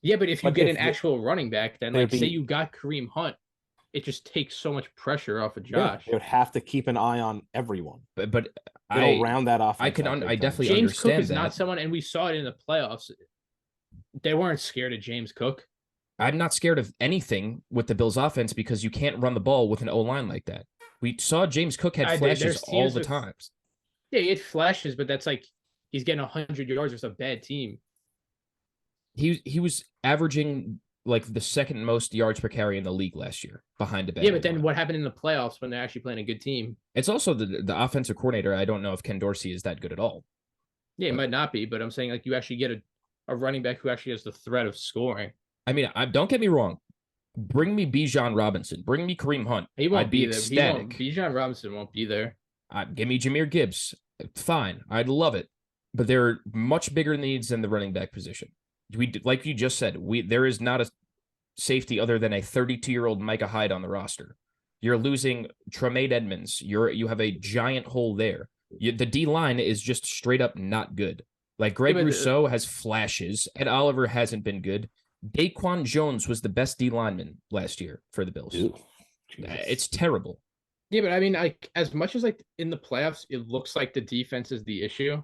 Speaker 3: Yeah, but if you
Speaker 2: But
Speaker 3: get
Speaker 2: if
Speaker 3: an
Speaker 2: the-
Speaker 3: actual running back, then
Speaker 2: there'd
Speaker 3: like say
Speaker 2: be-
Speaker 3: you got Kareem Hunt, it just takes so much pressure off of
Speaker 2: Yeah,
Speaker 3: Josh.
Speaker 2: they would have to keep an ie on everyone.
Speaker 1: But
Speaker 2: It'll round that off.
Speaker 1: I definitely
Speaker 3: James Cook
Speaker 1: understand
Speaker 3: is not
Speaker 1: that.
Speaker 3: someone, and we saw it in the playoffs. They weren't scared of James Cook.
Speaker 1: I'm not scared of anything with the Bills offense because you can't run the ball with an O line like that. We saw James Cook had flashes
Speaker 3: there's
Speaker 1: all
Speaker 3: teams
Speaker 1: the
Speaker 3: with-
Speaker 1: times.
Speaker 3: Yeah, he had flashes, but that's like he's getting 100 yards with a bad team.
Speaker 1: He was averaging like the second most yards per carry in the league last year behind a bad.
Speaker 3: Yeah, but then
Speaker 1: O-line.
Speaker 3: what happened in the playoffs when they're actually playing a good team?
Speaker 1: It's also the offensive coordinator. I don't know if Ken Dorsey is that good at all.
Speaker 3: Yeah, it might not be, but I'm saying like you actually get a running back who actually has the threat of scoring.
Speaker 1: I mean, don't get me wrong. Bring me Bijan Robinson. Bring me Kareem Hunt.
Speaker 3: He won't
Speaker 1: I'd be
Speaker 3: there.
Speaker 1: ecstatic.
Speaker 3: Bijan Robinson won't be there.
Speaker 1: Give me Jahmyr Gibbs. Fine. I'd love it. But there are much bigger needs than the running back position. Like you just said, there is not a safety other than a 32-year-old Micah Hyde on the roster. You're losing Tremaine Edmonds. You have a giant hole there. The D line is just straight up not good. Like Greg Rousseau has flashes, and Oliver hasn't been good. Daquan Jones was the best D lineman last year for the Bills. It's terrible.
Speaker 3: Yeah, but I mean, like as much as like in the playoffs, it looks like the defense is the issue.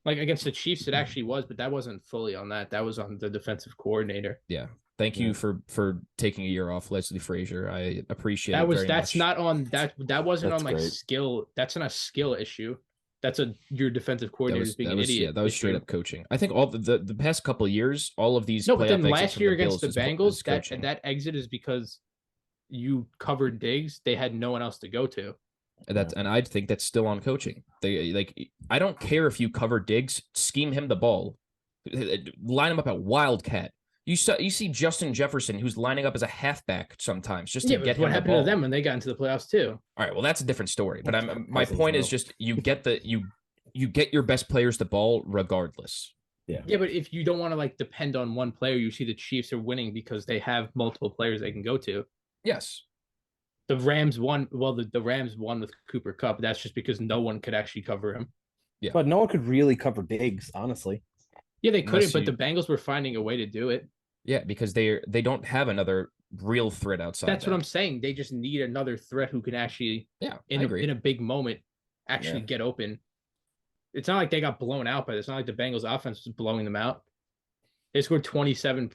Speaker 3: Like against the Chiefs, it actually was, but that wasn't fully on that. That was on the defensive coordinator.
Speaker 1: Yeah. Thank you for taking a year off, Leslie Frazier. I appreciate
Speaker 3: That
Speaker 1: it
Speaker 3: was
Speaker 1: very
Speaker 3: that's
Speaker 1: much.
Speaker 3: not on that. That wasn't
Speaker 2: That's
Speaker 3: on like
Speaker 2: great.
Speaker 3: skill. That's not a skill issue. That's your defensive coordinator is being an idiot.
Speaker 1: Yeah, that was straight up coaching. I think all the past couple of years, all of these.
Speaker 3: No, but then
Speaker 1: playoff exits
Speaker 3: last
Speaker 1: from
Speaker 3: year
Speaker 1: the
Speaker 3: against
Speaker 1: Bills
Speaker 3: the
Speaker 1: is
Speaker 3: Bengals,
Speaker 1: coaching.
Speaker 3: that exit is because you covered Diggs. They had no one else to go to.
Speaker 1: And I think that's still on coaching. I don't care if you cover Diggs, scheme him the ball, line him up at wildcat. You see Justin Jefferson, who's lining up as a halfback sometimes just to get him
Speaker 3: what
Speaker 1: the
Speaker 3: happened
Speaker 1: ball.
Speaker 3: to them when they got into the playoffs too?
Speaker 1: All right, well that's a different story. But my
Speaker 2: Cousins,
Speaker 1: point is
Speaker 2: though.
Speaker 1: just you get your best players the ball regardless.
Speaker 3: Yeah, but if you don't want to like depend on one player, you see the Chiefs are winning because they have multiple players they can go to.
Speaker 1: Yes.
Speaker 3: The Rams won. Well, the Rams won with Cooper Kupp. That's just because no one could actually cover him.
Speaker 1: Yeah.
Speaker 2: But no one could really cover Diggs, honestly.
Speaker 3: Yeah, they couldn't,
Speaker 1: Unless
Speaker 3: but
Speaker 1: you-
Speaker 3: the Bengals were finding a way to do it.
Speaker 1: Yeah, because they don't have another real threat outside.
Speaker 3: That's what I'm saying. They just need another threat who can actually,
Speaker 1: Yeah, I
Speaker 3: in
Speaker 1: agree.
Speaker 3: a big moment, actually get open. It's not like they got blown out, but it's not like the Bengals offense was blowing them out. They scored 27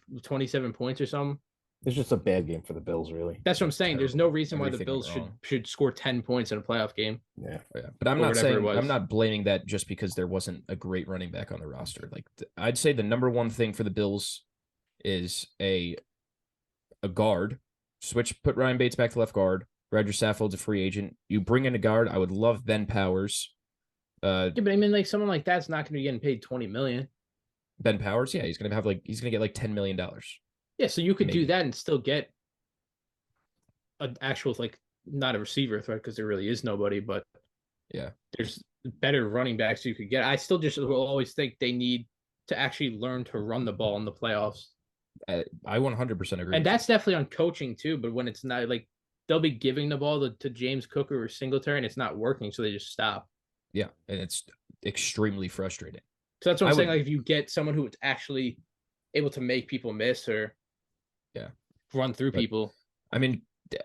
Speaker 3: points or something.
Speaker 2: It's just a bad game for the Bills, really.
Speaker 3: That's what I'm saying. There's no reason why the
Speaker 1: Everything
Speaker 3: Bills
Speaker 1: went wrong.
Speaker 3: should score 10 points in a playoff game.
Speaker 2: Yeah.
Speaker 1: Yeah, but I'm
Speaker 3: or
Speaker 1: not
Speaker 3: whatever it
Speaker 1: saying
Speaker 3: was.
Speaker 1: I'm not blaming that just because there wasn't a great running back on the roster. Like I'd say the number one thing for the Bills is a guard. Put Ryan Bates back to left guard. Roger Saffold's a free agent. You bring in a guard. I would love Ben Powers.
Speaker 3: Yeah, but I mean, like someone like that's not going to be getting paid $20 million.
Speaker 1: Ben Powers, yeah, he's gonna get like $10 million.
Speaker 3: Yeah, so you could
Speaker 1: Maybe.
Speaker 3: do that and still get an actual like not a receiver threat because there really is nobody, but
Speaker 1: Yeah.
Speaker 3: better running backs you could get. I still just will always think they need to actually learn to run the ball in the playoffs.
Speaker 1: I 100% agree.
Speaker 3: And
Speaker 1: with
Speaker 3: that's definitely on coaching too. But when it's not like they'll be giving the ball to James Cook or Singletary and it's not working, so they just stop.
Speaker 1: Yeah, and it's extremely frustrating.
Speaker 3: So that's what I'm saying. Like if you get someone who is actually able to make people miss or run through people.
Speaker 1: I mean,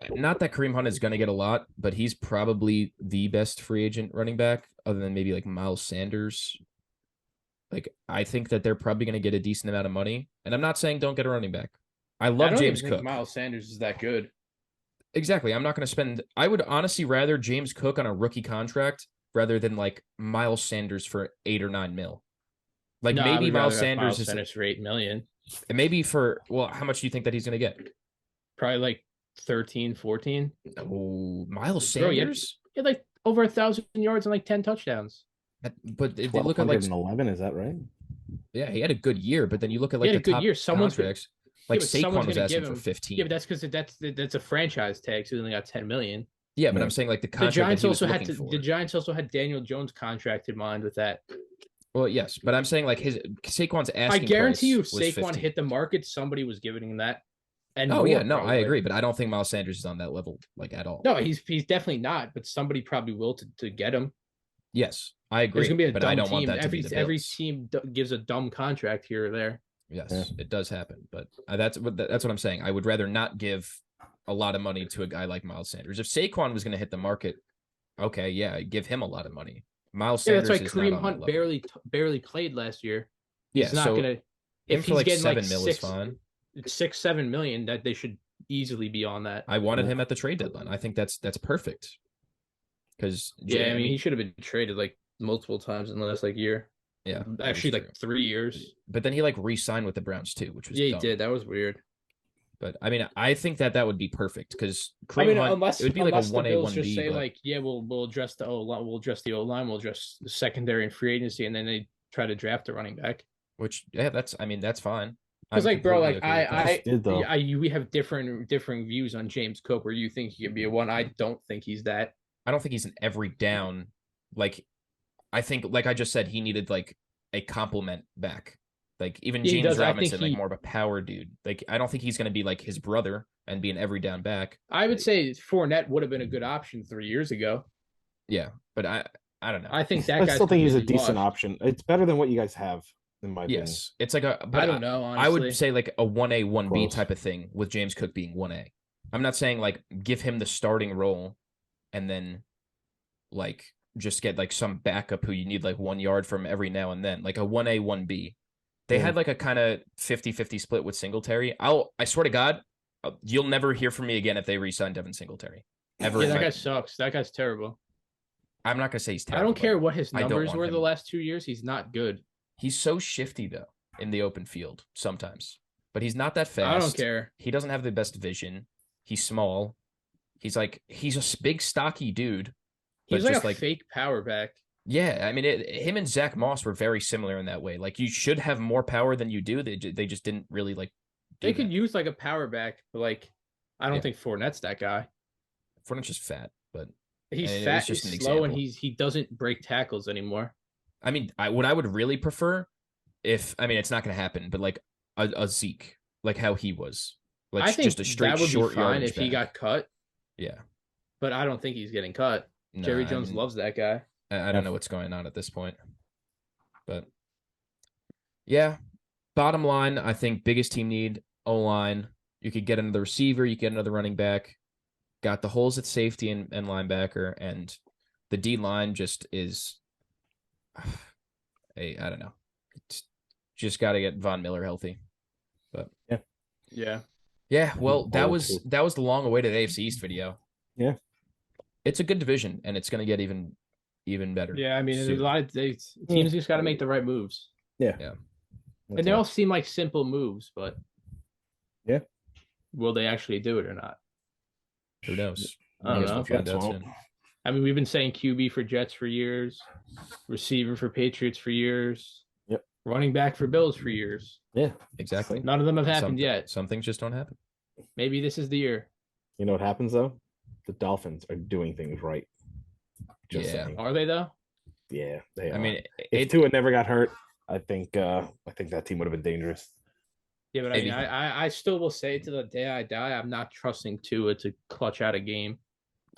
Speaker 1: not that Kareem Hunt is going to get a lot, but he's probably the best free agent running back other than maybe like Miles Sanders. Like, I think that they're probably going to get a decent amount of money. And I'm not saying don't get a running back. I love James Cook.
Speaker 3: Miles Sanders is that good.
Speaker 1: Exactly. I'm not going to spend. I would honestly rather James Cook on a rookie contract rather than like Miles Sanders for 8 or 9 mil. Like
Speaker 3: No,
Speaker 1: maybe Miles
Speaker 3: Sanders
Speaker 1: Sanders
Speaker 3: for $8 million.
Speaker 1: Maybe for, well, how much do you think that he's going to get?
Speaker 3: Probably like 13, 14.
Speaker 1: Oh, Miles Sanders?
Speaker 3: He had like over 1,000 yards and like 10 touchdowns.
Speaker 1: But if you look at like
Speaker 2: 11, is that right?
Speaker 1: Yeah, he had a good year, but then you look at like the top contracts, like Saquon was asking for 15.
Speaker 3: Yeah, but that's because that's a franchise tag, so he only got 10 million.
Speaker 1: Yeah, but I'm saying like the contract
Speaker 3: the Giants also had Daniel Jones contract in mind with that.
Speaker 1: Well, yes, but I'm saying like his Saquon's asking.
Speaker 3: I guarantee you, if Saquon
Speaker 1: 15.
Speaker 3: hit the market, somebody was giving him that. And
Speaker 1: I agree, but I don't think Miles Sanders is on that level like at all.
Speaker 3: No, he's definitely not, but somebody probably will to get him.
Speaker 1: Yes, I agree.
Speaker 3: There's gonna be a
Speaker 1: but
Speaker 3: dumb
Speaker 1: I don't
Speaker 3: team.
Speaker 1: want that to be the Bills.
Speaker 3: Every team gives a dumb contract here or there.
Speaker 1: Yes, It does happen, but that's what I'm saying. I would rather not give a lot of money to a guy like Miles Sanders. If Saquon was going to hit the market, okay, yeah, give him a lot of money. Miles Sanders
Speaker 3: that's why
Speaker 1: is
Speaker 3: Kareem
Speaker 1: not
Speaker 3: Hunt barely played last year.
Speaker 1: He's
Speaker 3: not gonna. If he's
Speaker 1: like
Speaker 3: getting
Speaker 1: 7
Speaker 3: like
Speaker 1: mil is fine.
Speaker 3: 6-7 million, that they should easily be on that.
Speaker 1: I wanted him at the trade deadline. I think that's perfect. Because
Speaker 3: I mean, he should have been traded like multiple times in the last like year.
Speaker 1: Yeah,
Speaker 3: actually like 3 years.
Speaker 1: But then he like re-signed with the Browns too, which was
Speaker 3: he
Speaker 1: dumb.
Speaker 3: did. That was weird.
Speaker 1: But I mean, I think that would be perfect because Hunt,
Speaker 3: unless
Speaker 1: it would be like a 1A, 1B.
Speaker 3: Just say like, yeah, we'll address the O line, we'll address the O line, we'll address the secondary and free agency, and then they try to draft a running back.
Speaker 1: Which that's fine.
Speaker 3: Because like, bro, like we have different views on James Cook. Where you think he can be a one, I don't think he's that.
Speaker 1: I don't think he's an every down. Like, I think, like I just said, he needed like a compliment back. Like even James Robinson, like more of a power dude. Like I don't think he's going to be like his brother and be an every down back.
Speaker 3: I would say Fournette would have been a good option 3 years ago.
Speaker 1: Yeah, but I don't know.
Speaker 3: I think that
Speaker 2: I still think he's a decent option. It's better than what you guys have, in my opinion.
Speaker 1: Yes, it's like a.
Speaker 3: I don't know. Honestly.
Speaker 1: I would say like a 1A, 1B type of thing with James Cook being 1A. I'm not saying like give him the starting role, and then like just get like some backup who you need like 1 yard from every now and then, like a 1A, 1B. They had like a kind of 50-50 split with Singletary. I swear to God, you'll never hear from me again if they re-sign Devin Singletary. Ever.
Speaker 3: Yeah, that guy sucks. That guy's terrible.
Speaker 1: I'm not gonna say he's terrible.
Speaker 3: I don't care what his numbers were the last 2 years. He's not good.
Speaker 1: He's so shifty though in the open field sometimes, but he's not that fast.
Speaker 3: I don't care.
Speaker 1: He doesn't have the best vision. He's small. He's a big stocky dude.
Speaker 3: He's like a fake power back.
Speaker 1: Yeah, I mean, him and Zach Moss were very similar in that way. Like, you should have more power than you do. They just didn't really like.
Speaker 3: They could use like a power back, but like, I don't think Fournette's that guy.
Speaker 1: Fournette's just fat, but
Speaker 3: he's fat, he's slow, and he doesn't break tackles anymore.
Speaker 1: I mean, what I would really prefer, it's not going to happen, but like a Zeke, like how he was. Like, I think just a straight that would short be fine
Speaker 3: if he got cut.
Speaker 1: Yeah,
Speaker 3: but I don't think he's getting cut. No, Jerry Jones loves that guy.
Speaker 1: I don't know what's going on at this point, but yeah, bottom line, I think biggest team need O-line. You could get another receiver, you get another running back, got the holes at safety and linebacker, and the D-line just is, I don't know. It's just got to get Von Miller healthy, but yeah. Well, that was the long-awaited AFC East video.
Speaker 2: Yeah,
Speaker 1: it's a good division, and it's going to get even better.
Speaker 3: Yeah, I mean, there's a lot of teams just got to make the right moves.
Speaker 2: Yeah.
Speaker 3: And they all seem like simple moves, but will they actually do it or not?
Speaker 1: Who knows?
Speaker 3: I don't know.
Speaker 1: Find out soon.
Speaker 3: I mean, we've been saying QB for Jets for years, receiver for Patriots for years, running back for Bills for years.
Speaker 2: Yeah,
Speaker 1: exactly.
Speaker 3: None of them have happened yet.
Speaker 1: Some things just don't happen.
Speaker 3: Maybe this is the year.
Speaker 2: You know what happens though? The Dolphins are doing things right.
Speaker 3: Saying. Are they though?
Speaker 2: Yeah, they
Speaker 1: I
Speaker 2: are.
Speaker 1: mean,
Speaker 2: If Tua never got hurt, I think that team would have been dangerous.
Speaker 3: Yeah, but I mean,
Speaker 1: maybe
Speaker 3: I still will say to the day I die, I'm not trusting Tua to clutch out a game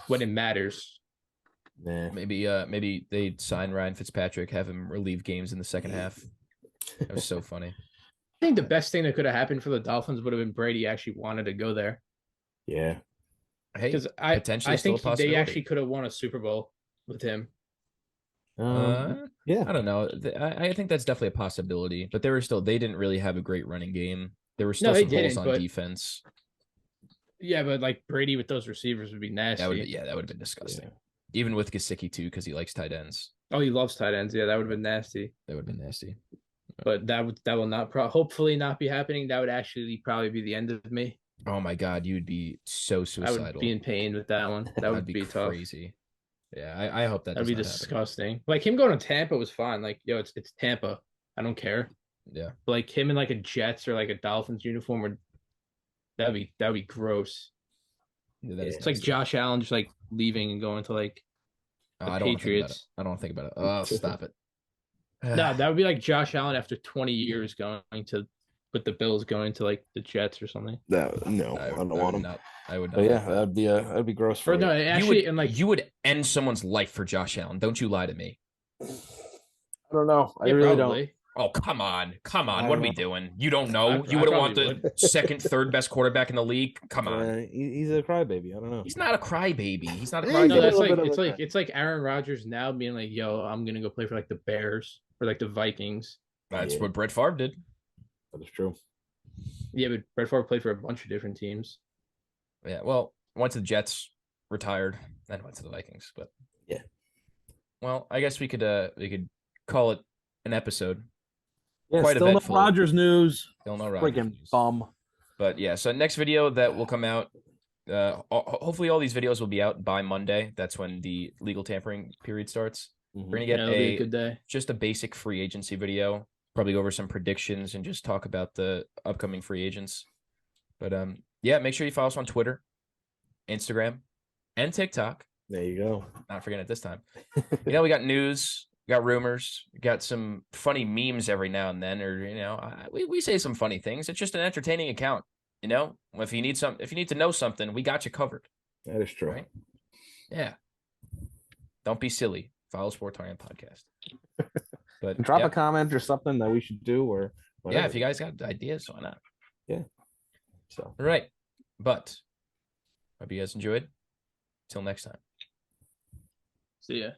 Speaker 3: when it matters.
Speaker 2: Nah.
Speaker 1: maybe they sign Ryan Fitzpatrick, have him relieve games in the second half. That was so funny.
Speaker 3: I think the best thing that could have happened for the Dolphins would have been Brady actually wanted to go there.
Speaker 2: Yeah.
Speaker 1: Hey,
Speaker 3: Because
Speaker 1: potentially
Speaker 3: I
Speaker 1: still a
Speaker 3: think they actually
Speaker 1: possibility.
Speaker 3: could have won a Super Bowl with him.
Speaker 2: Yeah.
Speaker 1: I don't know. I think that's definitely a possibility, but they didn't really have a great running game. There were
Speaker 3: No,
Speaker 1: still
Speaker 3: they
Speaker 1: some holes
Speaker 3: didn't,
Speaker 1: on
Speaker 3: but
Speaker 1: defense.
Speaker 3: yeah, but like Brady with those receivers would be
Speaker 1: That would
Speaker 3: nasty.
Speaker 1: that would have been disgusting.
Speaker 2: Yeah.
Speaker 1: Even with Gesicki too, because he likes tight ends.
Speaker 3: Oh, he loves tight ends. Yeah, that would have been nasty.
Speaker 1: That would have been nasty.
Speaker 3: But that will not hopefully not be happening. That would actually probably be the end of me.
Speaker 1: Oh my god, you would be so
Speaker 3: I would be
Speaker 1: suicidal.
Speaker 3: in pain with that one. That
Speaker 1: That'd
Speaker 3: would be tough.
Speaker 1: crazy. Yeah, I hope that
Speaker 3: That'd
Speaker 1: does
Speaker 3: be
Speaker 1: not happen.
Speaker 3: disgusting. Like him going to Tampa was fine. Like, yo, it's Tampa. I don't care.
Speaker 1: Yeah.
Speaker 3: But like him in like a Jets or like a Dolphins uniform would that'd be gross.
Speaker 1: Yeah, that is
Speaker 3: It's like
Speaker 1: nasty.
Speaker 3: Josh Allen just like leaving and going to like the
Speaker 1: I don't want to think about it.
Speaker 3: Patriots.
Speaker 1: I don't want to think about it. Oh, stop it.
Speaker 3: No, that would be like Josh Allen after 20 years going to with the Bills going to like the Jets or something.
Speaker 2: No,
Speaker 1: I
Speaker 2: I don't want him.
Speaker 1: not. I would not.
Speaker 2: But yeah,
Speaker 1: like that.
Speaker 2: that'd be gross for
Speaker 3: Or
Speaker 2: me.
Speaker 3: no, actually, and like
Speaker 1: you would end someone's life for Josh Allen. Don't you lie to me.
Speaker 2: I don't know. I
Speaker 3: yeah,
Speaker 2: really
Speaker 3: probably.
Speaker 1: Oh, come on. Come on.
Speaker 2: I
Speaker 1: What are
Speaker 2: don't
Speaker 1: we
Speaker 2: know.
Speaker 1: doing? You don't know?
Speaker 3: I
Speaker 1: You wouldn't want
Speaker 3: probably
Speaker 1: the second, third best quarterback in the league? Come on.
Speaker 2: He's a crybaby. I don't know.
Speaker 1: He's not a crybaby. He's not a
Speaker 2: Yeah, he's
Speaker 3: No,
Speaker 2: a
Speaker 1: crybaby.
Speaker 3: that's
Speaker 2: little
Speaker 3: like
Speaker 2: bit of
Speaker 3: it's
Speaker 2: a
Speaker 3: like
Speaker 2: guy.
Speaker 3: it's like Aaron Rodgers now being like, "Yo, I'm gonna go play for like the Bears or like the Vikings."
Speaker 1: That's
Speaker 2: Yeah.
Speaker 1: what Brett Favre did.
Speaker 2: That is true.
Speaker 3: Yeah, but Brett Favre played for a bunch of different teams.
Speaker 1: Yeah, well, went to the Jets, retired, then went to the Vikings. But
Speaker 2: Yeah.
Speaker 1: Well, I guess we could call it an episode.
Speaker 2: Yeah,
Speaker 1: Quite
Speaker 2: still no
Speaker 1: eventful.
Speaker 2: Rodgers news.
Speaker 1: Still no Rodgers
Speaker 2: Freaking
Speaker 1: news.
Speaker 2: bum.
Speaker 1: But yeah, so next video that will come out. Hopefully all these videos will be out by Monday. That's when the legal tampering period starts. We're gonna get
Speaker 3: It'll be a good day.
Speaker 1: just a basic free agency video. Probably go over some predictions and just talk about the upcoming free agents. But yeah, make sure you follow us on Twitter, Instagram, and TikTok.
Speaker 2: There you go.
Speaker 1: Not forgetting it this time. We got news, we got rumors, we got some funny memes every now and then, or we say some funny things. It's just an entertaining account. If you need to know something, we got you covered.
Speaker 2: That is true.
Speaker 1: Right? Yeah. Don't be silly. Follow Sportorium podcast. But
Speaker 2: Drop
Speaker 1: yeah.
Speaker 2: a comment or something that we should do, or whatever.
Speaker 1: Yeah, if you guys got ideas, why not?
Speaker 2: Yeah. So
Speaker 1: All right. But hope you guys enjoyed. Till next time.
Speaker 3: See ya.